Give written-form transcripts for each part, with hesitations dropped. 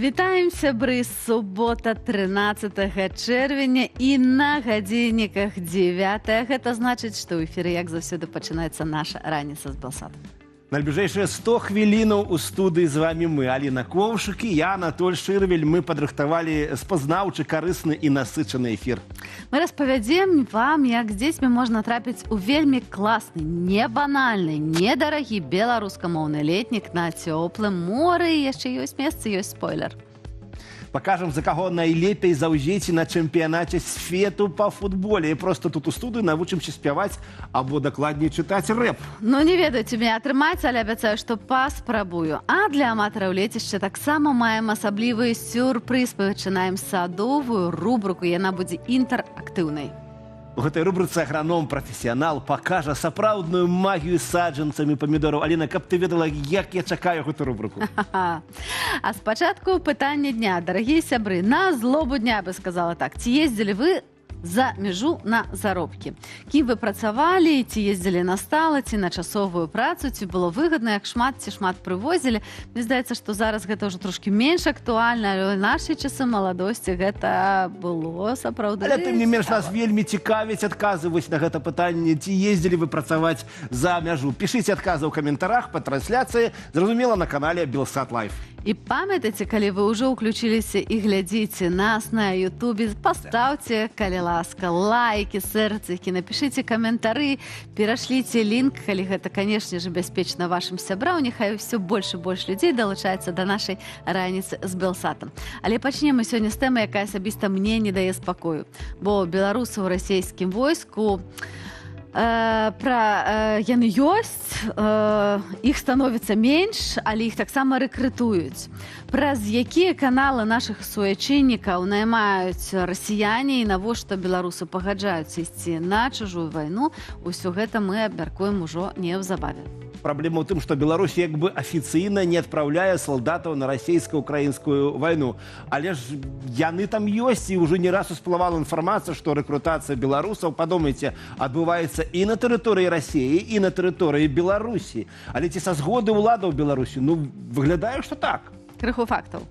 Вітаем, сябры, субота 13 чэрвеня і на гадзінніках 9. Гэта значыць, што ў эфіры, як заўсёды, пачынаецца наша раніца з Белсатам. Найбліжэйшыя 100 хвілінаў у студыі з вами мы, Аліна Ковшык і я, Анатоль Шырвель. Мы падрыхтавалі спазнаўчы, карысны і насычаны эфір. Мы распавядзем вам, як з дзецьмі можна трапіць у вельмі класны, не банальны, недарагі беларускамоўны летнік на цёплым моры. І яшчэ ёсць месца, ёсць спойлер. Пакажам, за каго найлепей заўзеці на чэмпіянаце свету па футболе. І проста тут у студыі навучымся спяваць або дакладней чытаць рэп. Ну, не ведаю, ці мне атрымаецца, але абяцаю, што паспрабую. А для аматараў лецішча таксама маем асаблівы сюрпрыз. Пачынаем садовую рубрыку, яна будзе інтэрактыўнай. У гэтай рубрыцы аграном-прафесіянал пакажа сапраўдную магію саджанцамі памідораў. Аліна, каб ты ведала, як я чакаю гэту рубрыку. А спачатку пытанне дня. Дарагія сябры, на злобу дня, бы сказала так. Ці ездзілі вы за мяжу на заробкі? Кім вы працавалі, ці ездзілі на стала, ці на часовую працу, ці было выгадна, як шмат ці шмат прывозілі? Мне здаецца, што зараз гэта ўжо трошкі менш актуальна, але ў нашы часы маладосці гэта было сапраўды. Але тым не менш нас вельмі цікавіць адказы вось на гэта пытанне. Ці ездзілі вы працаваць за мяжу? Пішыце адказы ў каментарах па трансляцыі, зразумела, на канале Белсат Лайф. І памятайце, калі вы ўжо ўключіліся і глядзіце нас на Ютубе, пастаўце, калі ласка, лайки, сэрцікі, напішыце каментары, перашліце лінк, калі гэта, канешне ж, бяспечна вашым сябрам, няхай ўсё больш і больш людзей далучаецца да нашай раніцы з Белсатам. Але пачнем мы сёння з тэмы, якая асабіста мне не дае спакою. Бо беларусы ў расійскім войску яны ёсць, іх становіцца менш, але іх таксама рэкрытуюць. Праз якія каналы нашых суайчыннікаў наймаюць расіяне і навошта беларусы пагаджаюцца ісці на чужую вайну, усё гэта мы абмяркуем ужо неўзабаве. Праблема ў тым, што Беларусь як бы афіцыйна не адпраўляе салдатаў на расійска-украінскую вайну. Але ж яны там ёсць, і ўжо не раз усплывала інфармацыя, што рэкрутацыя беларусаў, падумайце, адбываецца і на тэрыторыі Расіі, і на тэрыторыі Беларусі. Але ці са згоды ўладаў Беларусі? Ну, выглядае, што так. Крыху фактаў.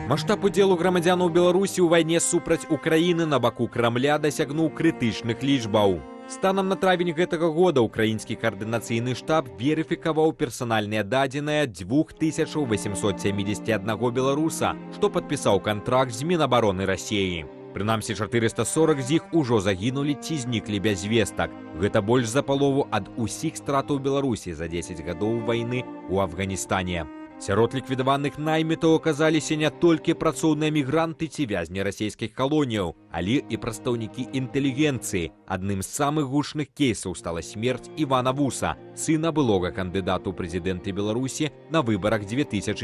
Маштаб удзелу грамадзянаў Беларусі ў вайне супраць Украіны на баку Крамля дасягнуў крытычных лічбаў. Станам на травень гэтага года украінскі каардынацыйны штаб верыфікаваў персанальныя дадзеныя 2871 беларуса, што падпісаў кантракт з Мінабароны Расіі. Прынамсі, 440 з іх ужо загінулі ці зніклі без вестак. Гэта больш за палову ад усіх стратаў Беларусі за 10 гадоў вайны ў Афганістане. Сярод ліквідаваных наймітаў аказаліся не толькі працоўныя мігранты ці вязні расійскіх калоніяў, але і прадстаўнікі інтэлігенцыі. Адным з самых гучных кейсаў стала смерць Івана Вуса, сына былога кандыдата ў прэзідэнты Беларусі на выбарах 2010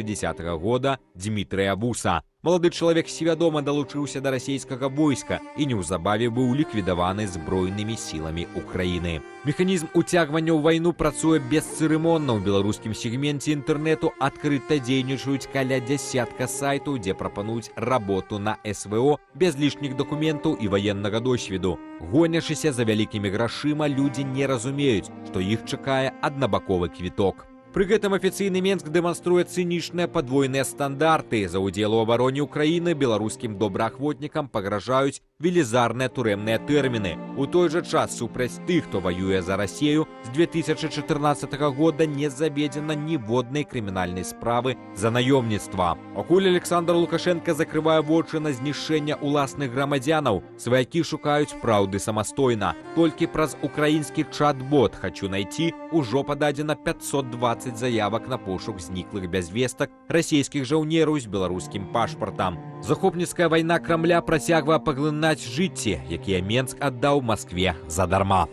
года Дмітрыя Вуса. Малады чалавек свядома далучыўся да расійскага войска і неўзабаве быў ліквідаваны збройнымі сіламі Украіны. Механізм уцягвання ў вайну працуе бесцырымонна. У беларускім сегменце інтэрнэту адкрыта дзейнічаюць каля дзясятка сайтаў, дзе прапануюць работу на СВО без лішніх дакументаў і ваеннага досведу. Гоняшыся за вялікімі грашыма, людзі не разумеюць, што іх чакае аднабаковы квіток. Пры гэтым афіцыйны Менск дэманструе цынічныя падвойныя стандарты. За ўдзел у абароне Украіны беларускім добраахвотнікам пагражаюць велізарныя турэмныя тэрміны. У той жа час супраць тых, хто ваюе за Расію, з 2014 года не заведзена ніводнай крымінальнай справы за наёмніцтва. Пакуль Александр Лукашенко закрывае вочы на знішчэнне ўласных грамадзянаў, сваякі шукаюць праўды самастойна. Толькі праз украінскі чат-бот «Хочу найти» ужо пададзена 520 заявак на пошук зніклых без вестак расійскіх жаўнераў з беларускім пашпартам. Захопніцкая вайна Крамля працягвае паглынаць жыцці, якія Менск аддаў Маскве задарма.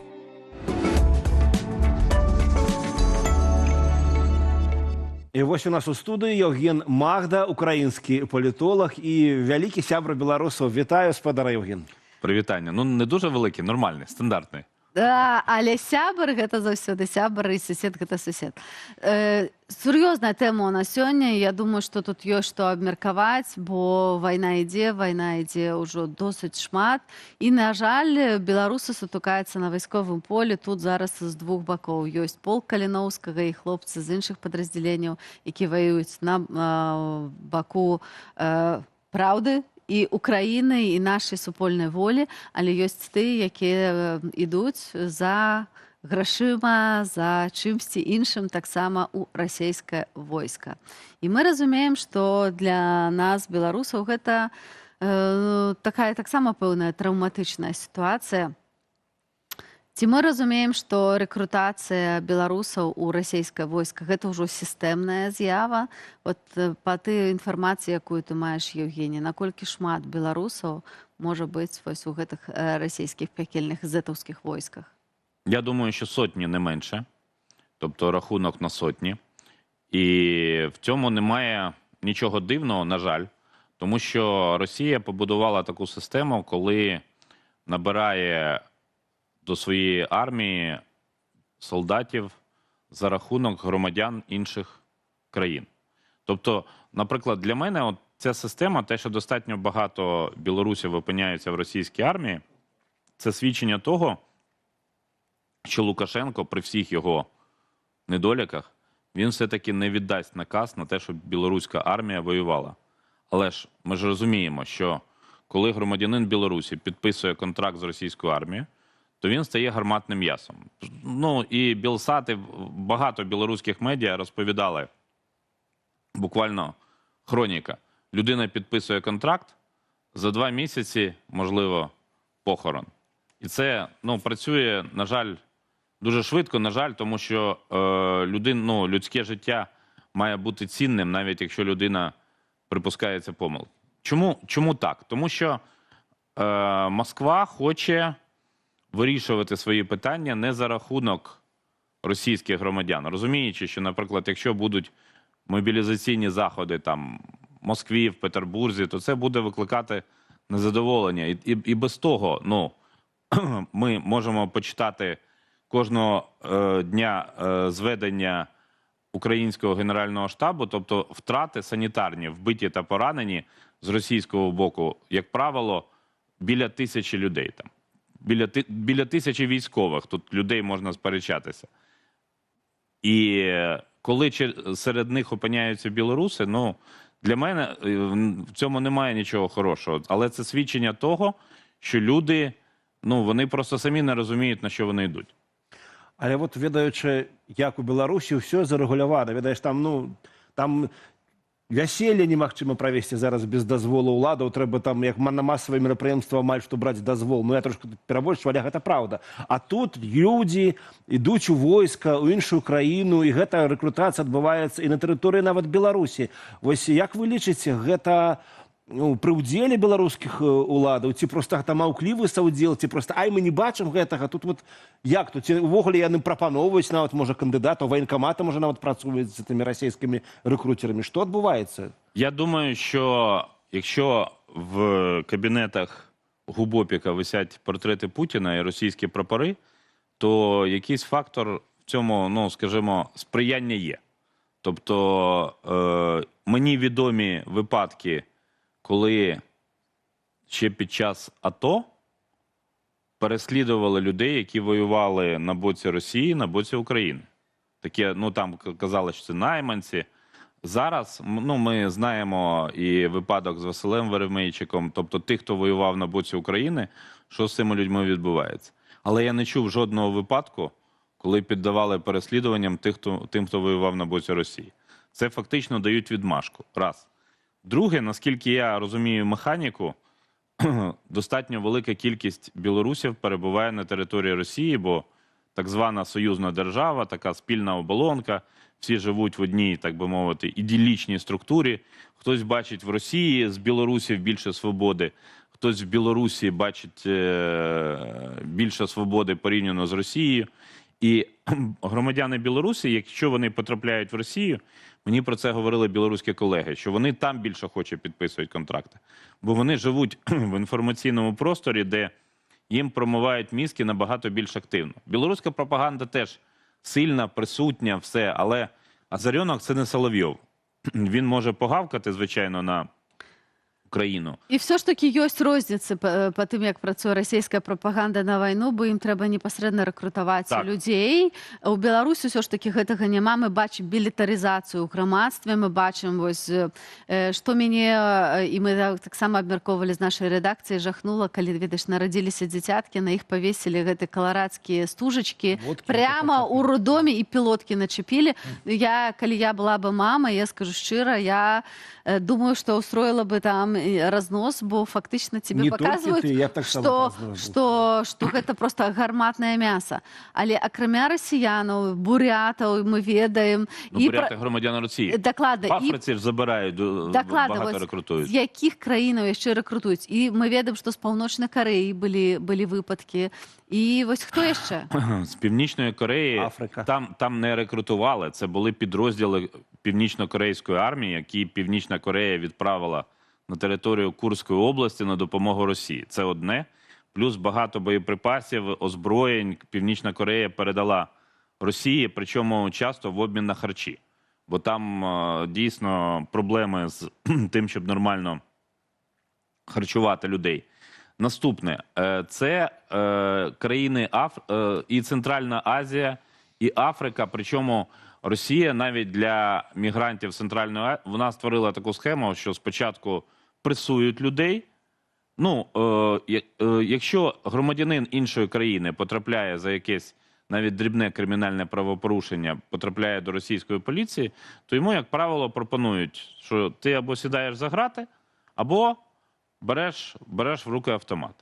І вось у нас у студыі Євген Магда, украінскі палітолог і вялікі сябра беларусаў. Вітаю, спадара Євген. Привітання. Ну, не дуже великий, нормальний, стандартний. Але сябар гэта заўсёды сябар і сусед гэта сусед. Сур'ёзная тэма у нас сёння. Я думаю, што тут ёсць што абмеркаваць, бо вайна ідзе ўжо досыць шмат. І, на жаль, беларусы сутыкаюцца на вайсковым полі. Тут зараз з двух бакоў. Ёсць полк Каліноўскага і хлопцы з іншых падраздзяленняў, які ваююць на баку праўды, і Украіны, і нашай супольнай волі, але ёсць тыя, якія ідуць за грашыма, за чымсьці іншым, таксама у расійскае войска. І мы разумеем, што для нас, беларусаў, гэта такая таксама пэўная траўматычная сітуацыя. Ці мы разумеем, што рэкрутацыя беларусаў у расійскае войска гэта ўжо сістэмная з'ява? От па тый інфармацыі, якую ты маеш, Евгений, наколькі шмат беларусаў можа быць вось у гэтых расійскіх пекельных зетаўскіх войсках? Я думаю, що сотні, не менше. Тобто рахунок на сотні. І в цьому немає нічого дивного, на жаль. Тому що Росія побудувала таку систему, коли набирає до своєї армії солдатів за рахунок громадян інших країн. Тобто, наприклад, для мене от ця система, те, що достатньо багато білорусів опиняються в російській армії, це свідчення того, що Лукашенко при всіх його недоліках, він все-таки не віддасть наказ на те, щоб білоруська армія воювала. Але ж ми ж розуміємо, що коли громадянин Білорусі підписує контракт з російською армією, то він стає гарматним м'ясом. Ну, і Білсат, і багато білоруських медіа розповідали, буквально хроніка. Людина підписує контракт, за 2 місяці, можливо, похорон. І це, ну, працює, на жаль, дуже швидко, на жаль, тому що людське життя має бути цінним, навіть якщо людина припускається помилки. Чому так? Тому що Москва хоче вирішувати свої питання не за рахунок російських громадян. Розуміючи, що, наприклад, якщо будуть мобілізаційні заходи там в Москві, в Петербурзі, то це буде викликати незадоволення. І без того, ну, ми можемо почитати кожного дня зведення українського генерального штабу, тобто втрати санітарні, вбиті та поранені з російського боку, як правило, біля 1000 людей там. Біля 1000 військових, тут людей можна сперечатися. І коли серед них опиняються білоруси, ну, для мене в цьому немає нічого хорошого. Але це свідчення того, що люди, ну, вони просто самі не розуміють, на що вони йдуть. Але от, ведаючи, як у Білорусі все зарегулювано, ведаєш, там вяселле немагчыма правесці зараз без дазволу ўладаў, трэба там як на масавае мерапрыемства амаль што браць дазвол. Ну я трошки перабольшваю, але гэта праўда. А тут людзі ідуць у войска, у іншую краіну, і гэта рэкрутацыя адбываецца і на тэрыторыі нават Беларусі. Вось як вы лічыце, гэта пры ўдзеле беларускіх уладаў, ці проста гэта маўклівы саўдзел, ці проста ай, мы не бачым гэтага, тут вот як тут, ці увогуле яны прапаноўваюць нават, можа, кандыдатаў, ваенкамата, можа, нават працуюць з тымі расійскімі рэкруцерамі. Што адбываецца? Я думаю, що якщо в кабінетах Губопіка висять портрети Путіна і російські прапори, то якийсь фактор в цьому, ну, скажімо, сприяння є. Тобто мені відомі випадки, коли ще під час АТО переслідували людей, які воювали на боці Росії, на боці України. Таке, ну, там казали, що це найманці. Зараз, ну, ми знаємо і випадок з Василем Веремейчиком, тобто тих, хто воював на боці України, що з цими людьми відбувається. Але я не чув жодного випадку, коли піддавали переслідуванням тим, хто воював на боці Росії. Це фактично дають відмашку. Раз. Друге, наскільки я розумію механіку, достатньо велика кількість білорусів перебуває на території Росії, бо так звана союзна держава, така спільна оболонка, всі живуть в одній, так би мовити, ідилічній структурі. Хтось бачить в Росії з білорусів більше свободи, хтось в Білорусі бачить більше свободи порівняно з Росією. І громадяни Білорусі, якщо вони потрапляють в Росію, мені про це говорили білоруські колеги, що вони там більше хочуть підписувати контракти. Бо вони живуть в інформаційному просторі, де їм промивають мізки набагато більш активно. Білоруська пропаганда теж сильна, присутня, все, але Азарьонок – це не Соловйов. Він може погавкати, звичайно, на Україну. І все ж таки ёсць розніцы па тым, як працуе расійская прапаганда на вайну, бо ім трэба непасрэдна рэкрутаваць Так. людзей. У Беларусі ўсё ж таки гэтага няма. Мы бачым мілітарызацыю ў грамадстве, мы бачым вось што мяне і мы таксама абмяркоўвалі з нашай рэдакцыі, жахнула, калі ведаеш, нарадзіліся дзіцяткі, на іх павесілі гэты каларадскія стужачкі прямо ў роддоме і пілоткі начепілі. Калі я была бы мама, я скажу шчыра, я думаю, што устроила бы там разнос, бо фактычна тебе паказваюць, што гэта проста гарматнае мяса. Але акрамя расіянаў, бурятаў мы ведаем... Буряти громадяни Росії. Дакладна. В Африці ж забирають, багато рекрутують. З яких країнаў яшчэ рэкрутуюць? І мы ведаем, што з Паўночнай Карэі былі выпадкі. І вось хто яшчэ? З Північної Кореї там не рекрутували. Це були підрозділи Північно-Корейської армії, які Північна Корея відправила на територію Курської області на допомогу Росії. Це одне. Плюс багато боєприпасів, озброєнь Північна Корея передала Росії, причому часто в обмін на харчі. Бо там дійсно проблеми з тим, щоб нормально харчувати людей. Наступне. Це країни і Центральна Азія, і Африка. Причому Росія навіть для мігрантів Центральної Азії, вона створила таку схему, що спочатку пресують людей. Ну, якщо громадянин іншої країни потрапляє за якесь навіть дрібне кримінальне правопорушення, потрапляє до російської поліції, то йому, як правило, пропонують, що ти або сідаєш за грати, або береш в руки автомат.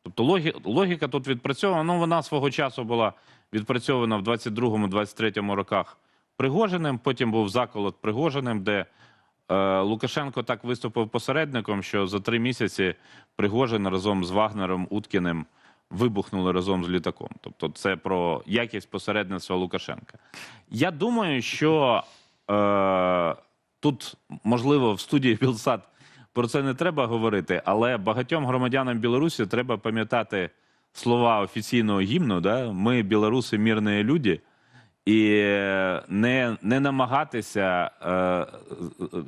Тобто логіка тут відпрацьована. Ну, вона свого часу була відпрацьована в 22-23 роках Пригожиним, потім був заколот Пригожиним, де Лукашенко так виступив посередником, що за 3 місяці Пригожин разом з Вагнером, Уткіним вибухнули разом з літаком. Тобто це про якість посередництва Лукашенка. Я думаю, що тут, можливо, в студії Білсат про це не треба говорити, але багатьом громадянам Білорусі треба пам'ятати слова офіційного гімну, да? «Ми, білоруси, мирні люди», і не намагатися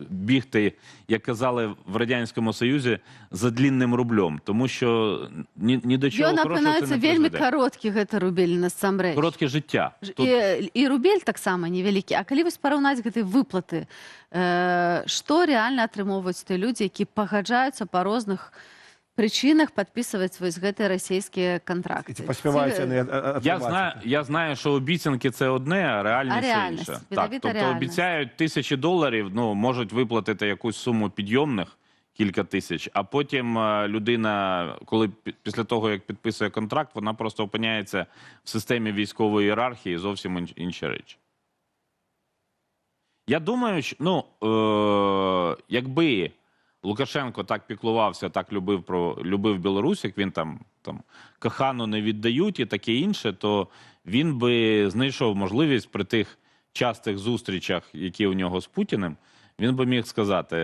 бігти, як казали в Радянському Союзі, за длинним рублем, тому що ні до чого хорошого це не призведе. Вельми короткі гэта рубель насамрэч. Коротке життя. І рубель таксама невялікі. А калі вось параўнаць гэтай выплаты, што рэальна атрымоўваюць тыя людзі, які пагаджаюцца па розных причинах підписувати ось ці російські контракти. Я знаю, що обіцянки – це одне, а реальність – це інше. Так, тобто обіцяють $1000, ну, можуть виплатити якусь суму підйомних, кілька тисяч, а потім людина, коли після того, як підписує контракт, вона просто опиняється в системі військової ієрархії, зовсім інші речі. Я думаю, що, ну, якби Лукашенко так піклувався, так любив Білорусь, як він там кохану не віддають і таке інше, то він би знайшов можливість при тих частих зустрічах, які у нього з Путіним, він би міг сказати: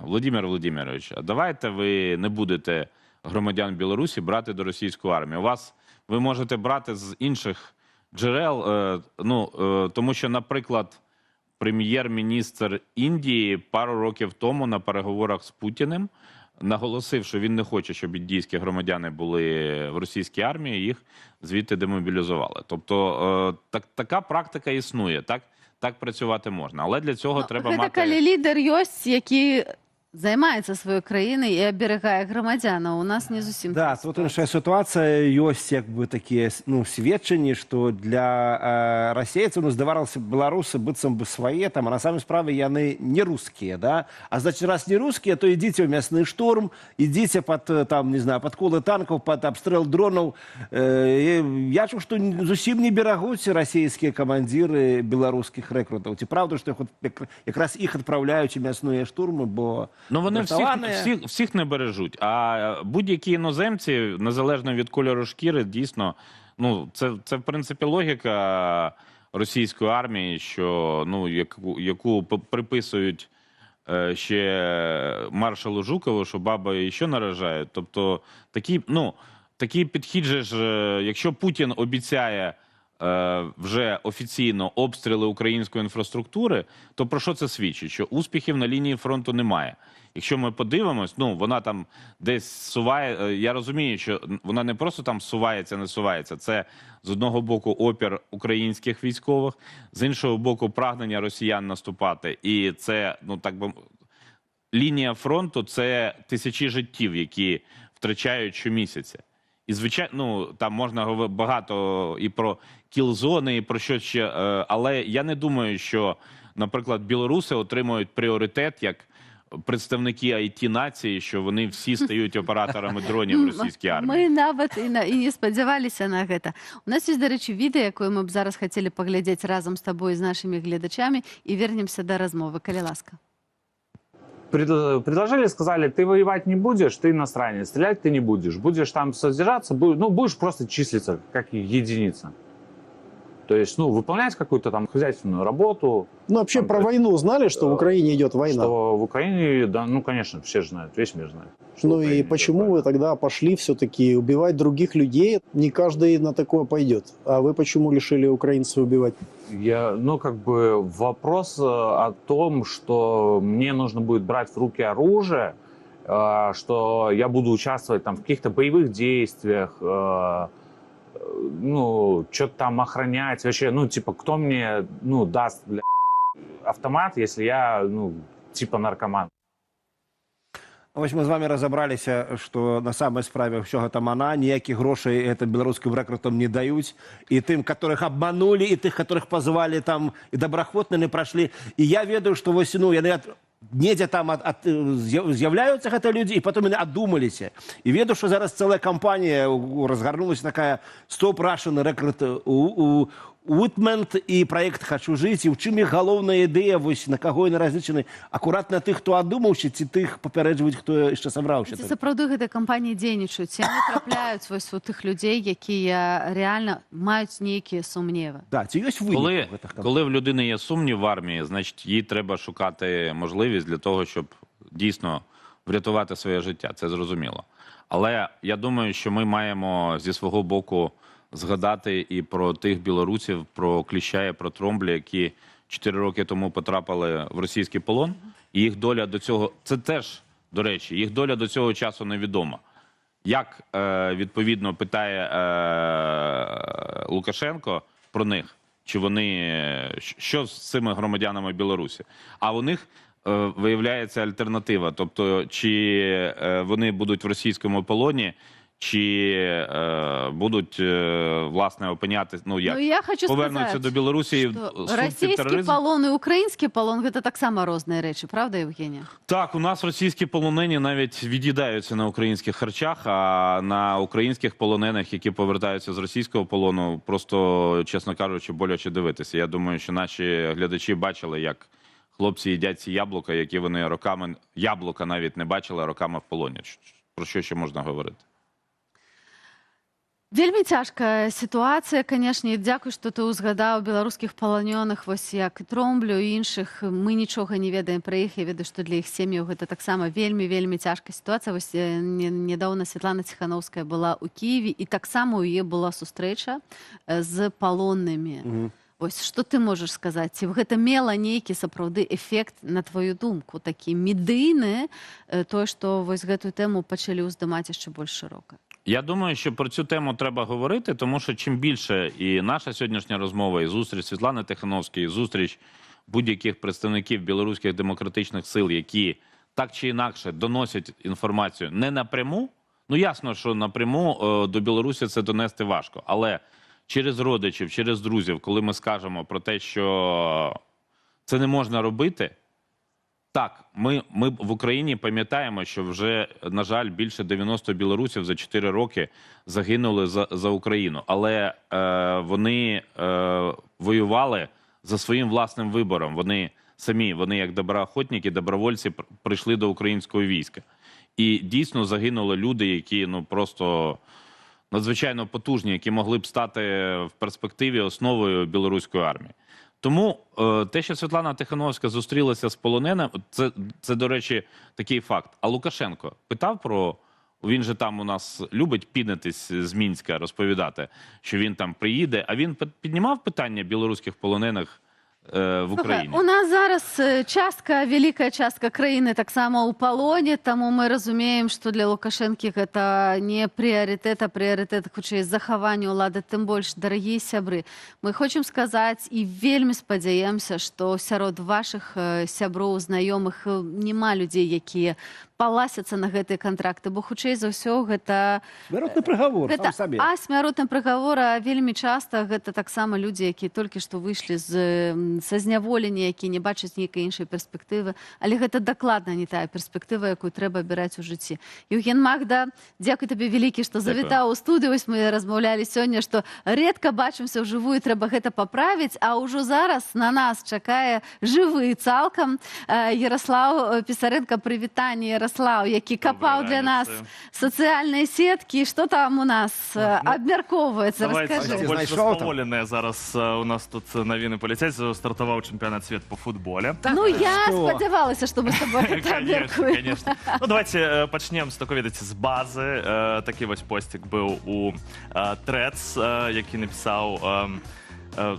Володимир Володимирович, а давайте ви не будете громадян Білорусі брати до російської армії. Ви можете брати з інших джерел, тому що, наприклад, прем'єр-міністр Індії пару років тому на переговорах з Путіним наголосив, що він не хоче, щоб індійські громадяни були в російській армії, їх звідти демобілізували. Тобто така практика існує, так працювати можна. Але для цього треба мати... Коли лідер ёсць, який займаецца сваёй краінай і аберагае грамадзянаў, у нас не зусім. Да, тут іншая сітуацыя, ёсць як бы такія, ну, сведчанні, што для расейцаў, ну, здавалася, беларусы быццам бы свае, там, а на самой справе яны не рускія, да? А значит, раз не рускія, то ідзіце ў мясны штурм, ідзіце пад, там, не знаю, пад колы танкаў, пад абстрэл дронаў. Я чуў, што зусім не берагуць расійскія камандзіры беларускіх рэкрутаў. Ці правда, што якраз іх адпраўляюць у мясныя штурмы, бо... Ну, вони всіх не бережуть, а будь-які іноземці, незалежно від кольору шкіри, дійсно, ну, це в принципі логіка російської армії, що, ну, яку приписують ще маршалу Жукову, що баба її що наражає. Тобто, такі, ну, такий підхід же ж, якщо Путін обіцяє вже офіційно обстріли української інфраструктури, то про що це свідчить? Що успіхів на лінії фронту немає. Якщо ми подивимось, ну, вона там десь суває, я розумію, що вона не просто там сувається, не сувається, це з одного боку опір українських військових, з іншого боку прагнення росіян наступати. І це, ну, так би, лінія фронту – це тисячі життів, які втрачають щомісяця. І, звичайно, ну, там можна говорити багато і про кіл-зони, і про що ще, але я не думаю, що, наприклад, білоруси отримують пріоритет як представники IT-нації, що вони всі стають операторами дронів російській армії. Ми навіть і не сподівалися на гэта. У нас є, до речі, відео, яке ми б зараз хотіли поглядіти разом з тобою, з нашими глядачами, і вернемося до розмови. Коли ласка. Предложили, сказали, ты воевать не будешь, ты иностранец, стрелять ты не будешь. Будешь там содержаться, ну, будешь просто числиться как единица. То есть, ну, выполнять какую-то там хозяйственную работу. Ну, вообще там, про войну знали, что в Украине идет война? Что в Украине, да, ну, конечно, все же знают, весь мир знает. Ну и почему вы тогда пошли все-таки убивать других людей? Не каждый на такое пойдет. А вы почему решили украинцев убивать? Ну, как бы вопрос о том, что мне нужно будет брать в руки оружие, что я буду участвовать там в каких-то боевых действиях, ну, что-то там охранять, вообще, ну, типа, кто мне, ну, даст, бля, автомат, если я, ну, типа наркоман. Ось ми з вами розібралися, що на самой справі всього там вона, ніяких грошей это белорусским рекрутам не дають, і тим, которых обманули, і тих, которых позвали там, і доброхотно не пройшли. І я ведаю, що ось, ну, я недзе там з'являюцца гэтыя людзі, і потом яны адумаліся. І ведаю, што зараз цэлая кампанія разгарнулася такая «Stop Russian Recruit Recruitment» і праект «Хочу жыць». І ў чым іх галоўная ідэя, вось на каго яны разлічаны? Акурат на тых, хто адумаўся, ці тых папярэджваць, хто яшчэ сабраўся? Ці сапраўды гэтыя кампаніі дзейнічаюць? Ці яны трапляюць вось у тых людзей, якія реально маюць нейкія сумневы? Да, ці ёсць вынік? Коли в людини є сумнів в армії, значить їй треба шукати можливість для того, щоб дійсно врятувати своє життя. Це зрозуміло. Але я думаю, що ми маємо зі свого боку згадати і про тих білорусів, про Кліща і про Тромбля, які 4 роки тому потрапили в російський полон. І їх доля до цього, це теж, до речі, їх доля до цього часу невідома. Як, відповідно, питає Лукашенко про них, чи вони, що з цими громадянами Білорусі? А у них виявляється альтернатива. Тобто, чи вони будуть в російському полоні, чи будуть, власне, опинятися, ну як, я хочу повернуться сказати, до Білорусі. Російський полон і український полон – це так само різні речі, правда, Євгенія? Так, у нас російські полонені навіть від'їдаються на українських харчах, а на українських полонених, які повертаються з російського полону, просто, чесно кажучи, боляче дивитися. Я думаю, що наші глядачі бачили, як хлопці їдять ці яблука, які вони роками, яблука навіть не бачили, а роками в полоні. Про що ще можна говорити? Вельмі цяжкая сітуацыя, канешне, дзякуй, што ты ўзгадаў беларускіх паланёных, вось як і Тромблю і іншых. Мы нічога не ведаем пра іх, я ведаю, што для іх сем'яў гэта таксама вельмі цяжкая сітуацыя. Вось нядаўна Святлана Ціханаўская была ў Кіеве, і таксама ў яе была сустрэча з палоннымі. Вось, што ты можаш сказаць? Ці гэта мела нейкі сапраўды эфект, на твою думку, такі медыйны, тое, што вось гэтую тэму пачалі ўздымаць яшчэ больш шырока? Я думаю, що про цю тему треба говорити, тому що чим більше і наша сьогоднішня розмова, і зустріч Світлани Тихановської, і зустріч будь-яких представників білоруських демократичних сил, які так чи інакше доносять інформацію не напряму, ну ясно, що напряму до Білорусі це донести важко, але через родичів, через друзів, коли ми скажемо про те, що це не можна робити, так, ми в Україні пам'ятаємо, що вже, на жаль, більше 90 білорусів за 4 роки загинули за Україну. Але вони воювали за своїм власним вибором. Вони самі, вони як доброохотники, добровольці прийшли до українського війська. І дійсно загинули люди, які ну просто надзвичайно потужні, які могли б стати в перспективі основою білоруської армії. Тому те, що Світлана Тихановська зустрілася з полоненим, це, до речі, такий факт. А Лукашенко питав про Він же там у нас любить пінитись з Мінська, розповідати, що він там приїде. А він піднімав питання білоруських полонених в Україні? У нас зараз частка, великая частка краіны таксама ў палоне, таму мы разумеем, што для Лукашэнкі гэта не прыярытэт, а прыярытэт хутчэй захавання ўлады, тым больш, дарагія сябры. Мы хочам сказаць і вельмі спадзяемся, што сярод вашых сяброў, знаёмых няма людзей, якія паласяцца на гэтыя кантракты, бо хутчэй за ўсё гэта... Смяротны прыгавор, Гэта сам сабе. смяротны прыгавор, а вельмі часта гэта таксама людзі, якія толькі што выйшлі са зняволення, якія не бачаць нейкай іншай перспектывы. Але гэта дакладна не тая перспектыва, якую трэба абіраць у жыцці. Еўген Магда, дзякуй табе вялікі, што завітаў у студыю. Вось мы размаўлялі сёння, што рэдка бачымся ўжывую, трэба гэта паправіць, а ўжо зараз на нас чакае жывы цалкам Ярослаў Пісаренка. Прывітанне, Ярослаў, які капаў для нас сацыяльныя сеткі. Што там у нас абмяркоўваецца? Раскажы. Больш распаволеныя зараз у нас тут навіны паляцяць. Стартаваў чэмпіянат свету по футболе. Ну, я спадзявалася, што мы з тобой гэта абмяркуем. Конечно. Ну, давайте пачнем з такой, ведаце, з базы. Такі вось посцік быў у Threads, які напісаў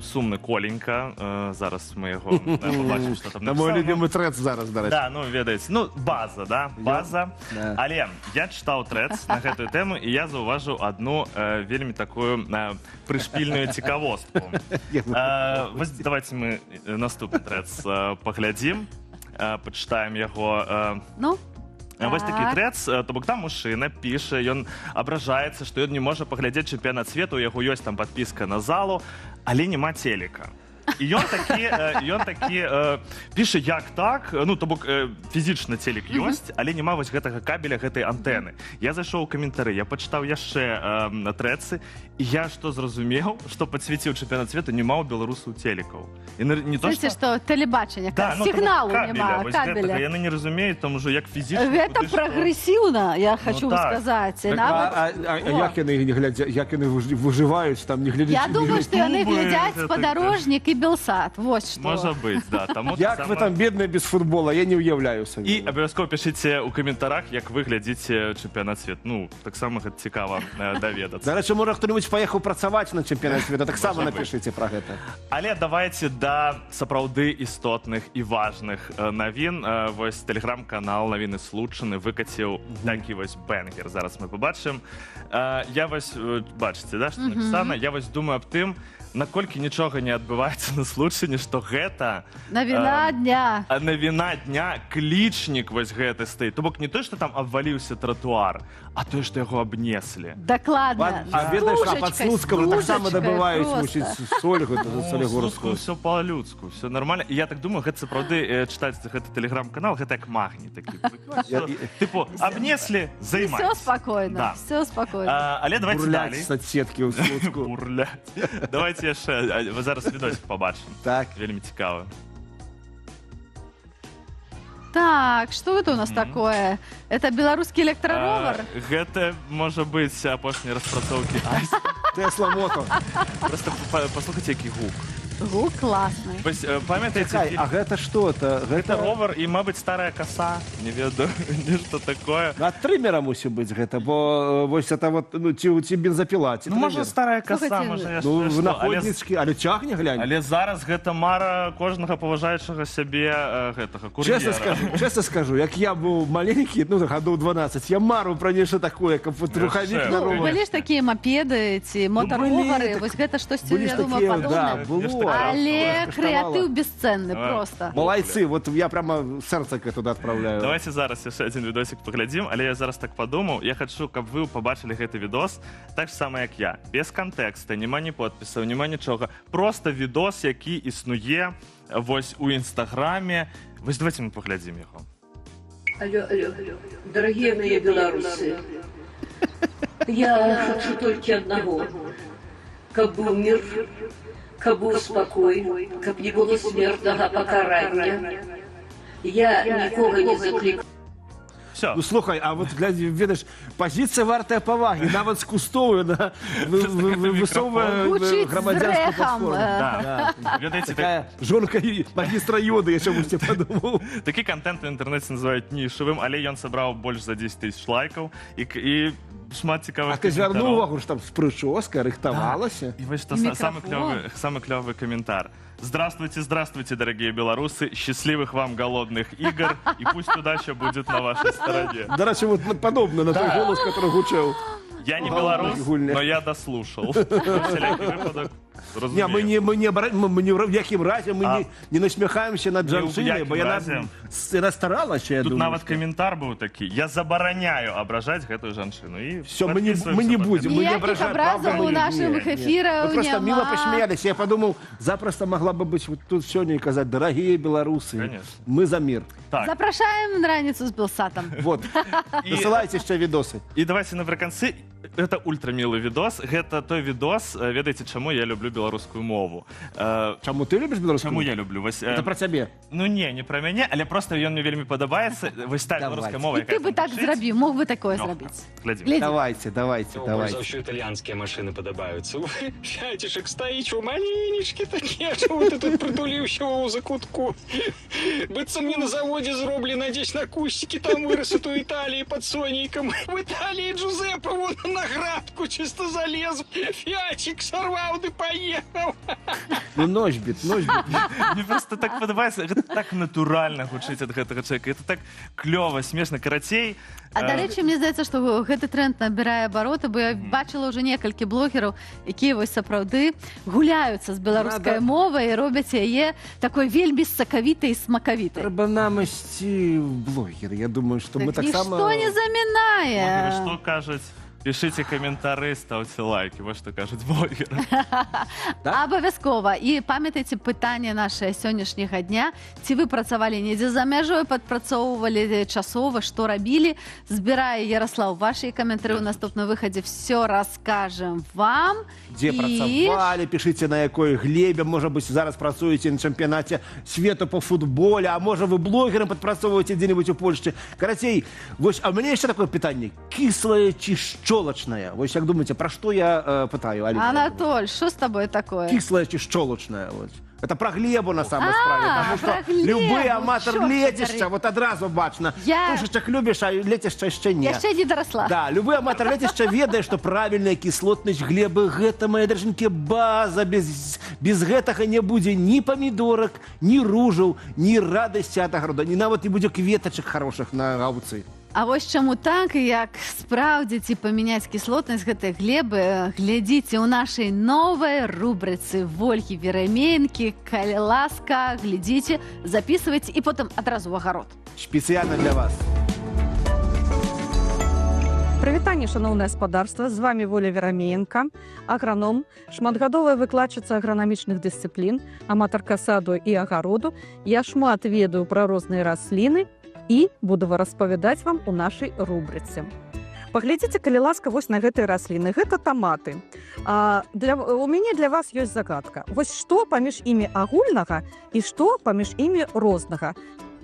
сумны Коленька. Зараз мы яго побачым, што там На мой любимый Threads зараз, дарэчы. Да, ну, ведаеце, ну, база, да, база. Але я чытаў Threads на гэтую тэму, і я заўважыў адну вельмі такую прышпільную цікавостку. Вось давайте мы наступны Threads паглядзім, пачытаем яго. Ну? Вось такі Threads, то бок там мужчына піша, ён абражаецца, што ён не можа паглядзець чэмпіянат свету, у яго ёсць там падпіска на залу, але няма телека. І ён такі піша, як так, ну, то бок фізічна телек ёсць, але няма вось гэтага кабеля, гэтай антэны. Я зайшоў у каментары, я пачытаў яшчэ на Threads, і я што зразумеў, што падсвеціў чэмпіянат свету, няма ў беларусаў телекаў. Слышите, што тэлебачання, сігналу няма, кабеля. Яны не разумеюць, тому што як фізічна... Гэта прагрэсіўна, я хочу сказаць. А як яны не глядзяць, як яны выжываюць, там не глядзяць... Я думаю, што яны глядзяць «Спадарожнік» і «Белсад». Вот што. Можа быць, да. Як вы там бедныя без футбола, я не ўяўляю сабе. І абавязкова пішыце ў каментарах, як вы глядзіце чэмпіянат свету. Ну, таксама гэта цікава даведацца. Дарэчы, можа, хто-нибудь паехаў працаваць на чэмпіянат свету, таксама напішыце пра гэта. Але давайте да сапраўды істотных і важных навін. Вось тэлеграм-канал «Навіны Случаны» выкаціў такі вось бэнгер. Зараз мы побачым. Я вось, бачыце, да, што напісана? Я вось думаю аб тым, наколькі нічога не адбываецца на Случане, што гэта... Навіна дня. Навіна дня, клічнік вось гэты стаіць. То бок не той, што там абваліўся тратуар, а той, што яго абнеслі. Дакладна. А ведаеш, а пад Слуцкам таксама дабываюць, мусіць, соль солігорскую. Все па-людску, все нормально. І я так думаю, гэта сапраўды чытаць гэты тэлеграм-канал, гэта як магній такі. Тыпу, абнеслі, займайся. Все спакойна, все спакойна. Але давайте далей. Бурляць соцсеткі ў Слуцку. Бурляць. Давайте яшчэ, вы зараз відосик побачым. Так. Вельмі цікава. Так, што гэта у нас такое? Это беларускі электраровар? Гэта, можа быць, апошнія распрацоўкі Айса. Тесла Мото. Просто паслухайце, які гук. Гук класны. Вось, памятаеце... А гэта што? Гэта ровар і, мабыць, старая коса. Не ведаю, нешта такое. Ад трымера мусіць быць гэта, бо вось это вот, ну, ці бензапіла, ці трымер. Ну, можа, старая коса, можа, яшчэ. Ну, находніцкі, але цягне, глянь. Але зараз гэта мара кожнага паважаючага сябе гэтага кур'ера. Чесно скажу, як я быў маленькі, ну, гадоў 12, я мару пра нешта такое, каб рухавік на ровар. Былі ж такія мапеды ці мотаровары, вось гэта штосьці, я думаю, падобнае. Было. Але крэатыў бесцэнны просто. Малайцы, вот я прямо сэрца туды адпраўляю. Давайте зараз яшчэ адзін відосик паглядзім, але я зараз так падумаў, я хачу, каб вы пабачылі гэты відос так сама, як я. Без кантэкста, няма ні подпісаў, няма нічога. Просто відос, які існуе вось у Інстаграме. Вось давайте мы паглядзім яго. Алло, дорогие мои белорусы, я хочу только одного, каб быў мир, каб быў спакой, каб не было смертнага пакарання. Я нікога не заклікаю. Все. Ну слухай, а вот ведаеш, позиция вартая поваги, нават з кустою высовывая Гучить з громадянскую рэхам. платформу. Да. Ведаеце, Такая жонка магістра йода, я чомусь не подумал. такі контент у інтэрнэце называюць нішавым, але ён сабраў больш за 10 000 лайкаў і шмат цікавых А ты звярнуў каментароў. увагу, что там с прической рыхтавалася? И вот что И самый клевый комментар. Здравствуйте, здравствуйте, дорогие белорусы. Счастливых вам голодных игр. И пусть удача будет на вашей стороне. Да, раньше вот подобно на той голос, который гучал. Я не Голодных белорус, гульня. но я дослушал. Всякий выпадок, Не, разумею. мы ни в якім разе мы не насміхаемся над Ні в жанчынай, якім бо яна разе. старалася, я Тут думаю. нават комментар был такой. Я забороняю ображать эту женщину. И Все, мы не подписываемся под будем. Мы не Ніяких ображаем, образів правда, у мы не- наших нет, нет. ефірах Мы просто нема. мило посмеялись. Я подумал, запросто могла бы быть вот тут сегодня и сказать, дорогие белорусы, Конечно. мы за мир. Так, Запрашаем на раніцу з Белсатом. Вот. И- Досылайте еще видосы. І давайте напрыканцы, гэта ультрамілы відос. Гэта той відос, ведаеце, чаму я люблю беларускую мову. Чему ты любишь белорусскую? Чаму я люблю? Вось, Это про тебе. Ну не про мяне, але просто ён мне вельмі падабаецца. Вось та Давайте. беларуская мова, І ти би так зробив, мог би такое Ну, зробити. Глядзім. Глядзі. Давайте. Больше всего итальянские машины подобаются. Вы, Фятишек, стоите у маленечки такие, что вы тут притуливши у закутку. Быццам не на заводе зроблено, здесь на кустике, там вырастут у Италии под сонником. В Италии Джузеппе вон на градку чисто залез. Фятик сорвал да поехал. Ну, ночбит. Мне просто так падабаецца, гэта так натуральна гучыць ад гэтага чалавека. Это так клёва, смешна, карацей. А да рэчы, мне здаецца, што гэты тренд набірае абароты, бо я бачыла ўжо некалькі блогераў, якія вось сапраўды гуляюцца з беларускай мовай і робяць яе такой вельмі сакавітай і смакавітай. Трэба нам ісці в блогеры. Я думаю, что мы так Ніхто само... не замінае. Што кажуць? Пишите комментарии, ставьте лайки. Вот что кажуць блогеры. Абавязкова. І памятайце пытанне нашае сённяшняга дня. Ці вы працавалі недзе за мяжой, падпрацоўвалі часова, што рабілі? Збірае Ярослаў ваши каментары ў наступным выхадзе. Все раскажем вам. Где І працавалі, пишите на якой глебе, может быть, зараз працуеце на чемпионате свету по футболе, а может вы блогером подпрацоўваеце где-нибудь у Польши. Карацей, вось, а у меня еще такое питание. Кислое чи щелочное? Вось, як думаете, про что я пытаю, Алина? Анатоль, що з тобою такое? Кислое чи щелочное? Вот. Это про Глебу на самом справе, потому про что Глебу, любой аматор чёрт летища, побери. вот одразу бачно. Я- Тушечек любишь, а летища еще нет. Я ще не доросла. Да, любой аматор летища ведае, што правільная кіслотнасць глебы гэта, мае даражэнькі, база. Без гэтага не будзе ні памідорак, ні ружаў, ні радасці ад агарода, ні нават не будзе кветачак хорошых на аўцы. А вось чаму так, як спраўдзіць і памяняць кіслотнасць гэтай глебы, глядзіце ў нашай новай рубрыцы Вольгі Вераменкі. Калі ласка, глядзіце, записывайце і потым адразу ў агарод. Спецыяльна для вас. Прывітанне, шаноўнае гаспадарства, з вами Воля Верамеенка, аграном, шматгадовая выкладчыца агранамічных дысцыплін, аматарка саду і агароду. Я шмат ведаю пра розныя расліны і буду распавядаць вам у нашай рубрыцы. Паглядзіце, калі ласка, вось на гэтыя расліны. Гэта таматы. У мяне для вас ёсць загадка. Вось што паміж імі агульнага і што паміж імі рознага.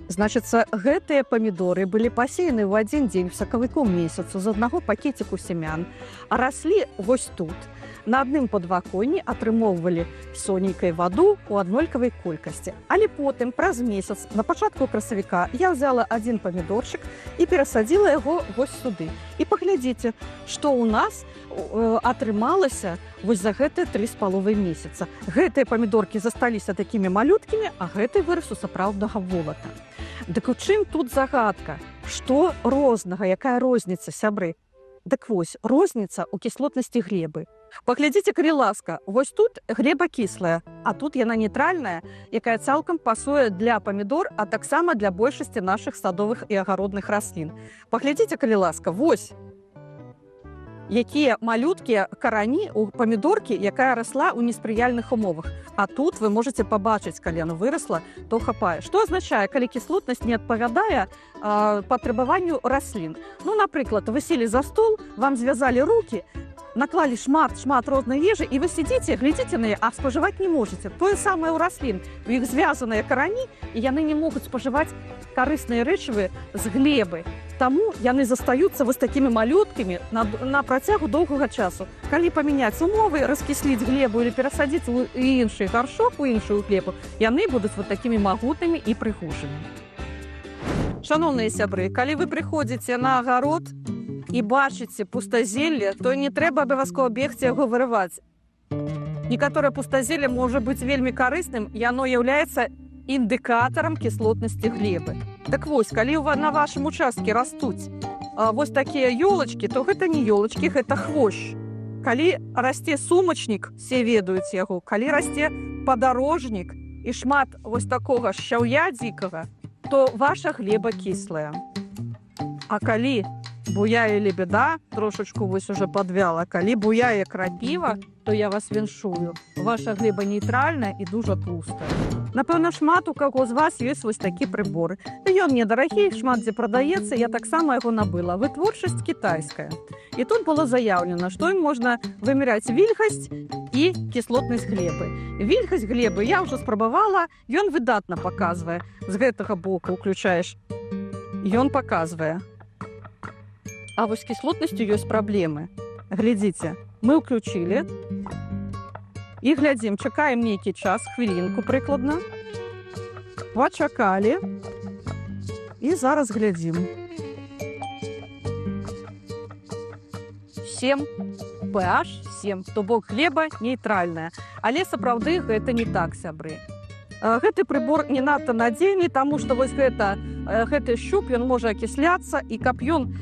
Значыцца, гэтыя памідоры былі пасеяны ў адзін дзень в сакавіку месяцу з аднаго пакеціку семян, а раслі вось тут. На адным падваконні атрымоўвалі сонейкай ваду ў аднолькавай колькасці. Але потым, праз месяц, на пачатку красавіка, я взяла адзін памідорчык і перасадзіла яго вось сюды. І паглядзіце, што ў нас атрымалася вось за гэтыя 3,5 месяца. Гэтыя памідоркі засталіся такімі малюткімі, а гэты вырас у сапраўднага волата. Дык у чым тут загадка? Што рознага, якая розніца, сябры? Дык вось, розніца ў кіслотнасці глебы. Паглядзіце, калі ласка, вось тут глеба кіслая, а тут яна нейтральная, якая цалкам пасуе для памідор, а таксама для большасці нашых садовых і агародных раслін. Паглядзіце, калі ласка, вось якія малюткія карані у памідоркі, якая расла ў неспрыяльных умовах. А тут вы можете пабачыць, калі яна вырасла, то хапае. Што азначае, калі кіслотнасць не адпавядае патрабаванню раслін? Ну, напрыклад, вы сели за стол, вам звязалі рукі, наклалі шмат рознай ежы, і вы сидзіце, глядзіце на яе, а спажываць не можете. Тое самае ў раслін. У іх звязаныя карані, і яны не могуць спажываць карысныя рэчывы з глебы. Таму яны застаюцца вось такімі малюткамі на працягу доўгага часу. Калі памяняць умовы, раскісліць глебу или перасадзіць у іншы гаршок, у іншую глебу, яны будуць вот такімі магутнымі і прыгожымі. Шановныя сябры, калі вы прыходзіце на агарод і бачыце пустазелле, то не трэба абавязкова бегці яго вырываць. Некаторае пустазелле можа быць вельмі карысным, яно з'яўляецца індыкатарам кіслотнасці глебы. Так вось, калі на вашым участке растуць вось такія ёлачкі, то гэта не ёлачкі, гэта хвощ. Калі расце сумачнік, все ведаюць яго, калі расце падарожнік і шмат вось такога шчаўя дзікага, то ваша глеба кіслая. А калі буяе лебеда, трошачку вось уже падвяла, калі буяе крапіва, то я вас віншую. Ваша глеба нейтральная і дуже тлустая. Напэўна, шмат у каго з вас ёсць вось такі прыбор. Ён недарагі, шмат дзе прадаецца, я таксама яго набыла. Вытворчасць кітайская. І тут было заяўлена, што ім можна вымеряць вільгасць і кіслотнасць глебы. Вільгасць глебы я ўжо спрабавала, ён выдатна паказвае. З гэтага боку ўключаеш. Ён паказвае. А вось з кіслотнасцю ёсць праблемы. Глядзіце, мы ўключілі і глядзім, чакаем нейкі час, хвілінку прыкладна. Пачакалі і зараз глядзім. 7, pH 7, то бок глеба нейтральная. Але сапраўды гэта не так, сябры. Гэты прыбор не надта надзейны, таму што вось гэты шчуп, ён можа акісляцца, і каб ён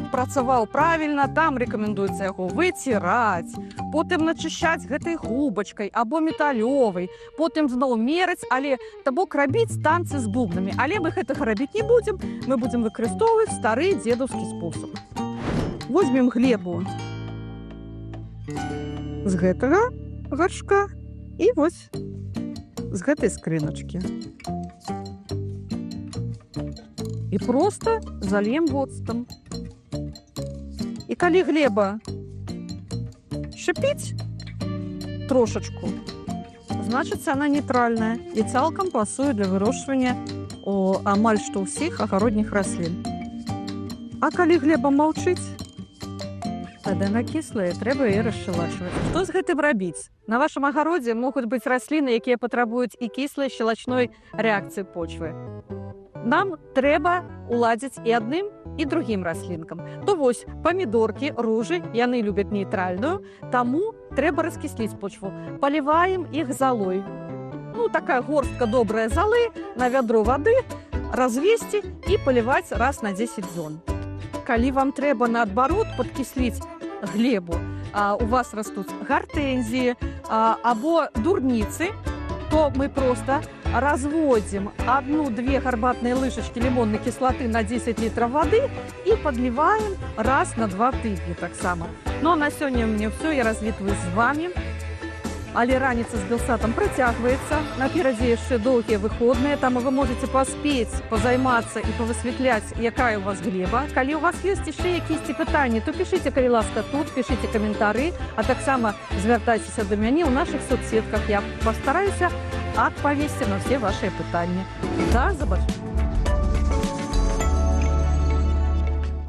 працаваў правільна, там рэкамендуецца яго выціраць, потым начышчаць гэтай губачкай або металёвай, потым зноў мераць, але то бок рабіць танцы з бубнамі. Але мы гэтага рабіць не будзем, мы будзем выкарыстоўваць стары дзедаўскі спосаб. Возьмем глебу з гэтага гаршка і вось з гэтай скрыначкі. І проста зальем воцтам. І калі глеба шипіць трошачку, значыцца, она нейтральная і цалкам пасуе для вырошчвання амаль што ўсіх агародніх раслін. А калі глеба маўчыць, тады она кіслая, трэба яе расшчалачваць. Што з гэтым рабіць? На вашым агародзе могуць быць расліны, якія патрабуюць і кіслай шчалачной рэакцыі почвы. Нам трэба уладзіць і адным, і другім раслінкам. То вось памідоркі, ружы, яны любяць нейтральную, таму трэба раскісліць почву. Паліваем іх залой. Ну, такая горстка добрая залы, на вядро вады, развесці і паліваць раз на 10 дзён. Калі вам трэба наадварот падкісліць глебу, у вас растуць гартэнзіі або дурніцы, то мы проста разводзім 1-2 гарбатныя лыжачкі лімоннай кіслаты на 10 літраў вады і падліваем раз на 2 тыдні таксама. Ну а на сёння мне ўсё, я развітваюсь з вами. Але раніца з Белсатам працягваецца. Наперадзе яшчэ доўгія выходныя, таму вы можаце паспець, пазаймацца і павысвятляць, якая ў вас глеба. Калі ў вас ёсць яшчэ якісь пытанні, то пішыце, калі ласка, тут, пішыце каментары, а таксама звяртайцеся да мяне ў нашых соцсетках. Я пастараюся адпавесці на ўсе вашыя пытанні. Да, забачэння.